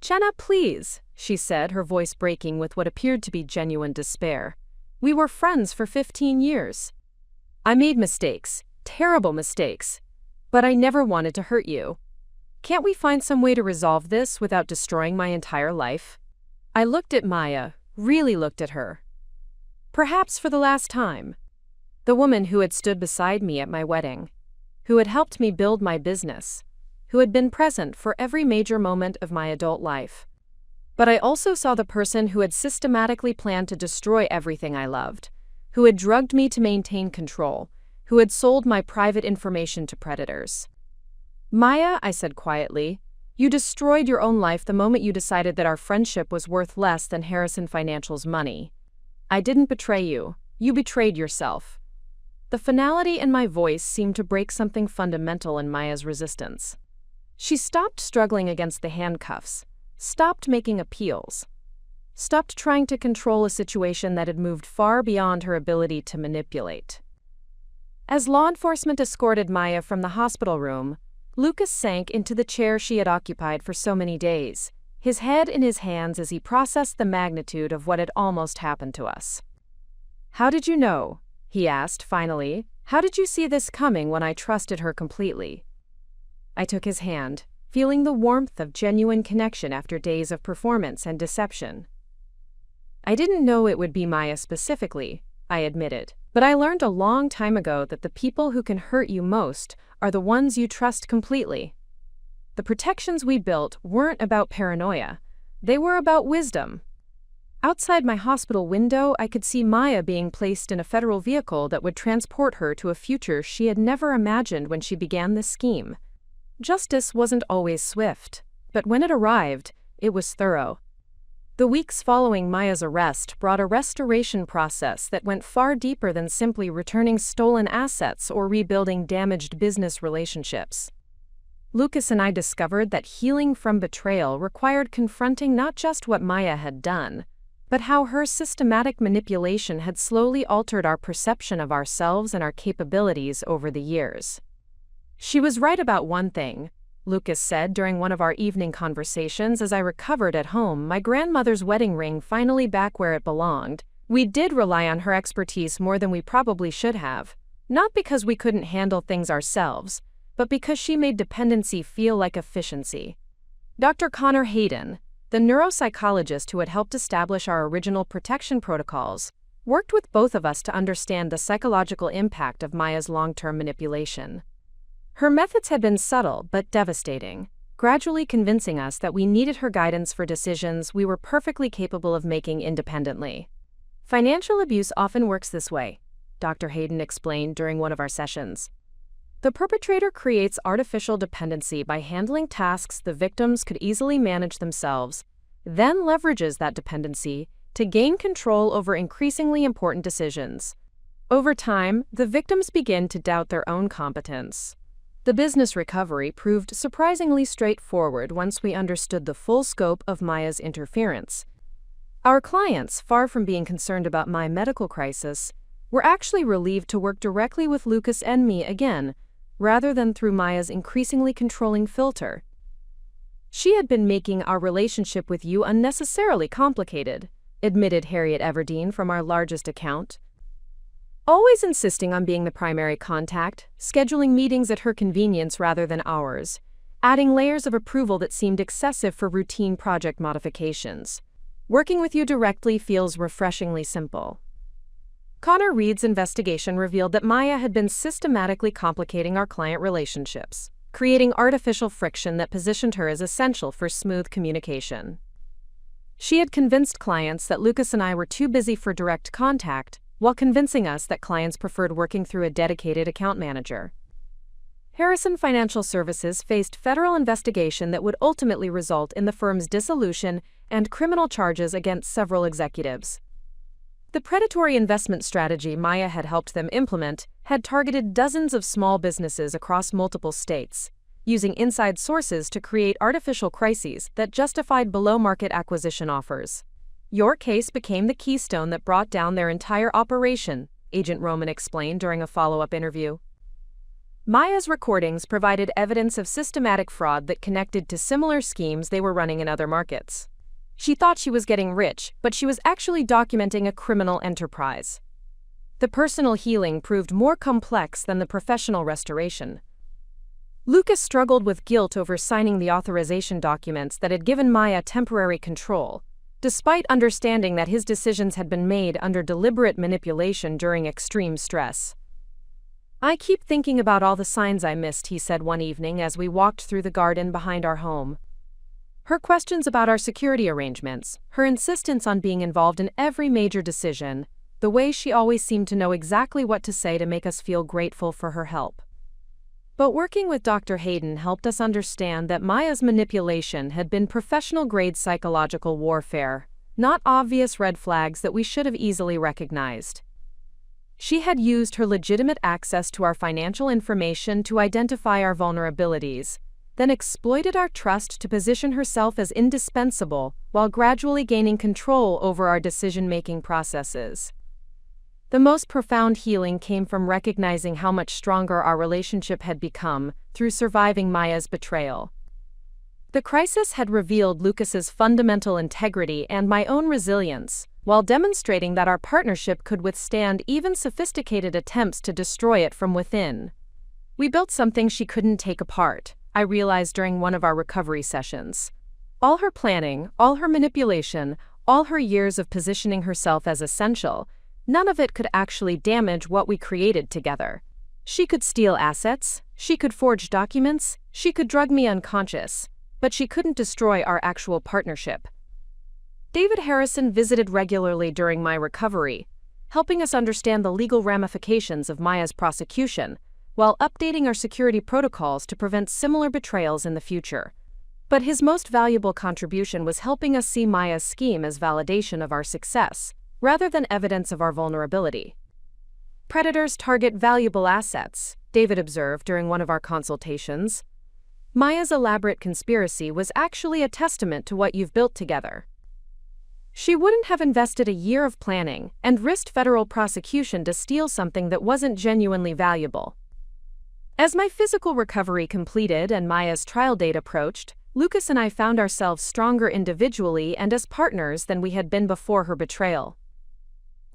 "Jenna, please," she said, her voice breaking with what appeared to be genuine despair. "We were friends for 15 years. I made mistakes, terrible mistakes, but I never wanted to hurt you. Can't we find some way to resolve this without destroying my entire life?" I looked at Maya, really looked at her. Perhaps for the last time. The woman who had stood beside me at my wedding, who had helped me build my business, who had been present for every major moment of my adult life. But I also saw the person who had systematically planned to destroy everything I loved, who had drugged me to maintain control, who had sold my private information to predators. "Maya," I said quietly, "you destroyed your own life the moment you decided that our friendship was worth less than Harrison Financial's money. I didn't betray you, you betrayed yourself." The finality in my voice seemed to break something fundamental in Maya's resistance. She stopped struggling against the handcuffs, stopped making appeals, stopped trying to control a situation that had moved far beyond her ability to manipulate. As law enforcement escorted Maya from the hospital room, Lucas sank into the chair she had occupied for so many days, his head in his hands as he processed the magnitude of what had almost happened to us. "How did you know?" he asked finally. "How did you see this coming when I trusted her completely?" I took his hand, feeling the warmth of genuine connection after days of performance and deception. "I didn't know it would be Maya specifically," I admitted, "but I learned a long time ago that the people who can hurt you most are the ones you trust completely. The protections we built weren't about paranoia, they were about wisdom." Outside my hospital window, I could see Maya being placed in a federal vehicle that would transport her to a future she had never imagined when she began this scheme. Justice wasn't always swift, but when it arrived, it was thorough. The weeks following Maya's arrest brought a restoration process that went far deeper than simply returning stolen assets or rebuilding damaged business relationships. Lucas and I discovered that healing from betrayal required confronting not just what Maya had done, but how her systematic manipulation had slowly altered our perception of ourselves and our capabilities over the years. She was right about one thing: Lucas said during one of our evening conversations as I recovered at home, my grandmother's wedding ring finally back where it belonged. We did rely on her expertise more than we probably should have. Not because we couldn't handle things ourselves, but because she made dependency feel like efficiency. Dr. Connor Hayden, the neuropsychologist who had helped establish our original protection protocols, worked with both of us to understand the psychological impact of Maya's long-term manipulation. Her methods had been subtle but devastating, gradually convincing us that we needed her guidance for decisions we were perfectly capable of making independently. Financial abuse often works this way, Dr. Hayden explained during one of our sessions. The perpetrator creates artificial dependency by handling tasks the victims could easily manage themselves, then leverages that dependency to gain control over increasingly important decisions. Over time, the victims begin to doubt their own competence. The business recovery proved surprisingly straightforward once we understood the full scope of Maya's interference. Our clients, far from being concerned about my medical crisis, were actually relieved to work directly with Lucas and me again, rather than through Maya's increasingly controlling filter. She had been making our relationship with you unnecessarily complicated, admitted Harriet Everdeen from our largest account. Always insisting on being the primary contact, scheduling meetings at her convenience rather than ours, adding layers of approval that seemed excessive for routine project modifications. Working with you directly feels refreshingly simple. Connor Reed's investigation revealed that Maya had been systematically complicating our client relationships, creating artificial friction that positioned her as essential for smooth communication. She had convinced clients that Lucas and I were too busy for direct contact, while convincing us that clients preferred working through a dedicated account manager. Harrison Financial Services faced federal investigation that would ultimately result in the firm's dissolution and criminal charges against several executives. The predatory investment strategy Maya had helped them implement had targeted dozens of small businesses across multiple states, using inside sources to create artificial crises that justified below-market acquisition offers. Your case became the keystone that brought down their entire operation, Agent Roman explained during a follow-up interview. Maya's recordings provided evidence of systematic fraud that connected to similar schemes they were running in other markets. She thought she was getting rich, but she was actually documenting a criminal enterprise. The personal healing proved more complex than the professional restoration. Lucas struggled with guilt over signing the authorization documents that had given Maya temporary control, despite understanding that his decisions had been made under deliberate manipulation during extreme stress. "I keep thinking about all the signs I missed," he said one evening as we walked through the garden behind our home. Her questions about our security arrangements, her insistence on being involved in every major decision, the way she always seemed to know exactly what to say to make us feel grateful for her help. But working with Dr. Hayden helped us understand that Maya's manipulation had been professional-grade psychological warfare, not obvious red flags that we should have easily recognized. She had used her legitimate access to our financial information to identify our vulnerabilities, then exploited our trust to position herself as indispensable while gradually gaining control over our decision-making processes. The most profound healing came from recognizing how much stronger our relationship had become through surviving Maya's betrayal. The crisis had revealed Lucas's fundamental integrity and my own resilience, while demonstrating that our partnership could withstand even sophisticated attempts to destroy it from within. We built something she couldn't take apart, I realized during one of our recovery sessions. All her planning, all her manipulation, all her years of positioning herself as essential, none of it could actually damage what we created together. She could steal assets, she could forge documents, she could drug me unconscious, but she couldn't destroy our actual partnership. David Harrison visited regularly during my recovery, helping us understand the legal ramifications of Maya's prosecution, while updating our security protocols to prevent similar betrayals in the future. But his most valuable contribution was helping us see Maya's scheme as validation of our success, rather than evidence of our vulnerability. "Predators target valuable assets," David observed during one of our consultations. "Maya's elaborate conspiracy was actually a testament to what you've built together." She wouldn't have invested a year of planning and risked federal prosecution to steal something that wasn't genuinely valuable. As my physical recovery completed and Maya's trial date approached, Lucas and I found ourselves stronger individually and as partners than we had been before her betrayal.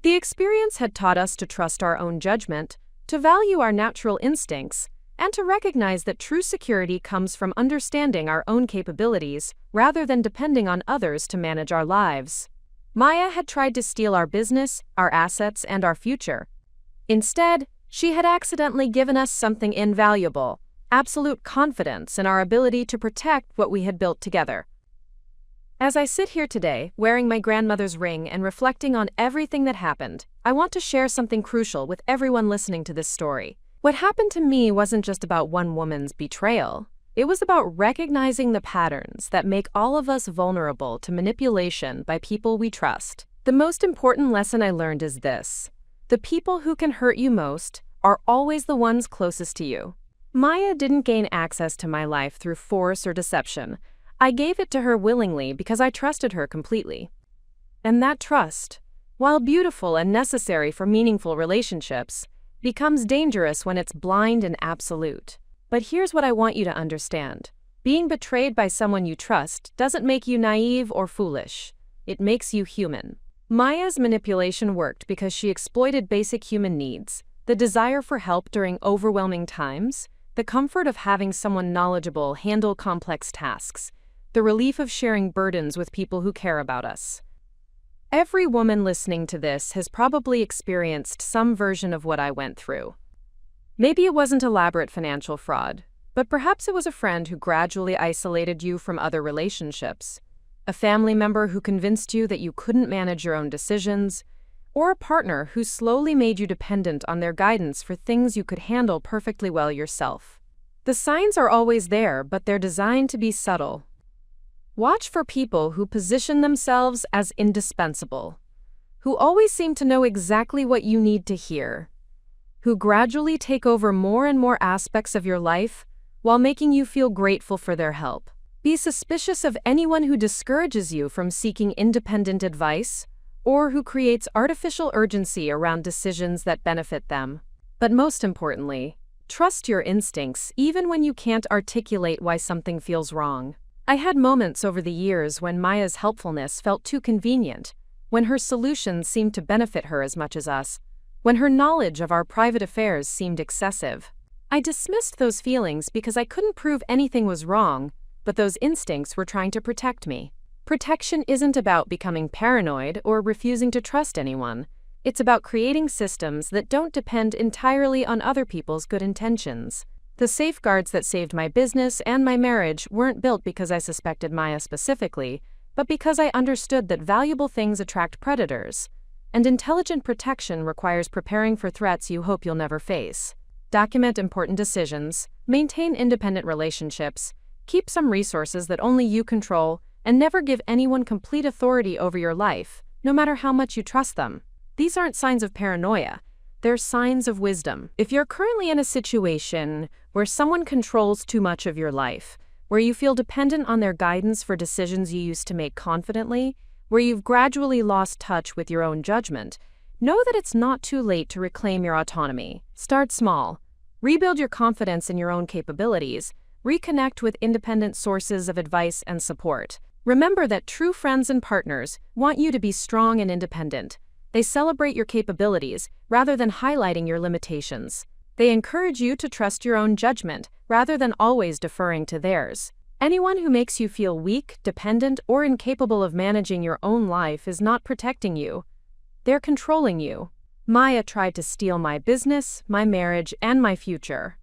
The experience had taught us to trust our own judgment, to value our natural instincts, and to recognize that true security comes from understanding our own capabilities rather than depending on others to manage our lives. Maya had tried to steal our business, our assets, and our future. Instead, she had accidentally given us something invaluable: absolute confidence in our ability to protect what we had built together. As I sit here today, wearing my grandmother's ring and reflecting on everything that happened, I want to share something crucial with everyone listening to this story. What happened to me wasn't just about one woman's betrayal. It was about recognizing the patterns that make all of us vulnerable to manipulation by people we trust. The most important lesson I learned is this: the people who can hurt you most are always the ones closest to you. Maya didn't gain access to my life through force or deception. I gave it to her willingly because I trusted her completely. And that trust, while beautiful and necessary for meaningful relationships, becomes dangerous when it's blind and absolute. But here's what I want you to understand. Being betrayed by someone you trust doesn't make you naive or foolish. It makes you human. Maya's manipulation worked because she exploited basic human needs: the desire for help during overwhelming times, the comfort of having someone knowledgeable handle complex tasks, the relief of sharing burdens with people who care about us. Every woman listening to this has probably experienced some version of what I went through. Maybe it wasn't elaborate financial fraud, but perhaps it was a friend who gradually isolated you from other relationships, a family member who convinced you that you couldn't manage your own decisions, or a partner who slowly made you dependent on their guidance for things you could handle perfectly well yourself. The signs are always there, but they're designed to be subtle. Watch for people who position themselves as indispensable, who always seem to know exactly what you need to hear, who gradually take over more and more aspects of your life while making you feel grateful for their help. Be suspicious of anyone who discourages you from seeking independent advice or who creates artificial urgency around decisions that benefit them. But most importantly, trust your instincts even when you can't articulate why something feels wrong. I had moments over the years when Maya's helpfulness felt too convenient, when her solutions seemed to benefit her as much as us, when her knowledge of our private affairs seemed excessive. I dismissed those feelings because I couldn't prove anything was wrong, but those instincts were trying to protect me. Protection isn't about becoming paranoid or refusing to trust anyone. It's about creating systems that don't depend entirely on other people's good intentions. The safeguards that saved my business and my marriage weren't built because I suspected Maya specifically, but because I understood that valuable things attract predators, and intelligent protection requires preparing for threats you hope you'll never face. Document important decisions, maintain independent relationships, keep some resources that only you control, and never give anyone complete authority over your life, no matter how much you trust them. These aren't signs of paranoia. They're signs of wisdom. If you're currently in a situation where someone controls too much of your life, where you feel dependent on their guidance for decisions you used to make confidently, where you've gradually lost touch with your own judgment, know that it's not too late to reclaim your autonomy. Start small. Rebuild your confidence in your own capabilities. Reconnect with independent sources of advice and support. Remember that true friends and partners want you to be strong and independent. They celebrate your capabilities rather than highlighting your limitations. They encourage you to trust your own judgment rather than always deferring to theirs. Anyone who makes you feel weak, dependent, or incapable of managing your own life is not protecting you. They're controlling you. Maya tried to steal my business, my marriage, and my future.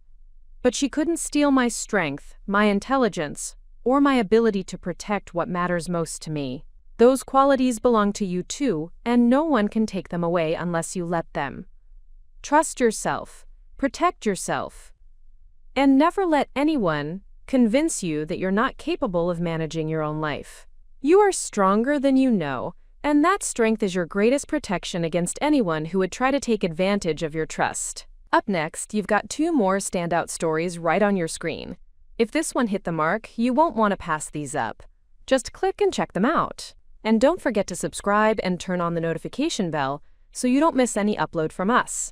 But she couldn't steal my strength, my intelligence, or my ability to protect what matters most to me. Those qualities belong to you too, and no one can take them away unless you let them. Trust yourself, protect yourself, and never let anyone convince you that you're not capable of managing your own life. You are stronger than you know, and that strength is your greatest protection against anyone who would try to take advantage of your trust. Up next, you've got 2 more standout stories right on your screen. If this one hit the mark, you won't want to pass these up. Just click and check them out. And don't forget to subscribe and turn on the notification bell so you don't miss any upload from us.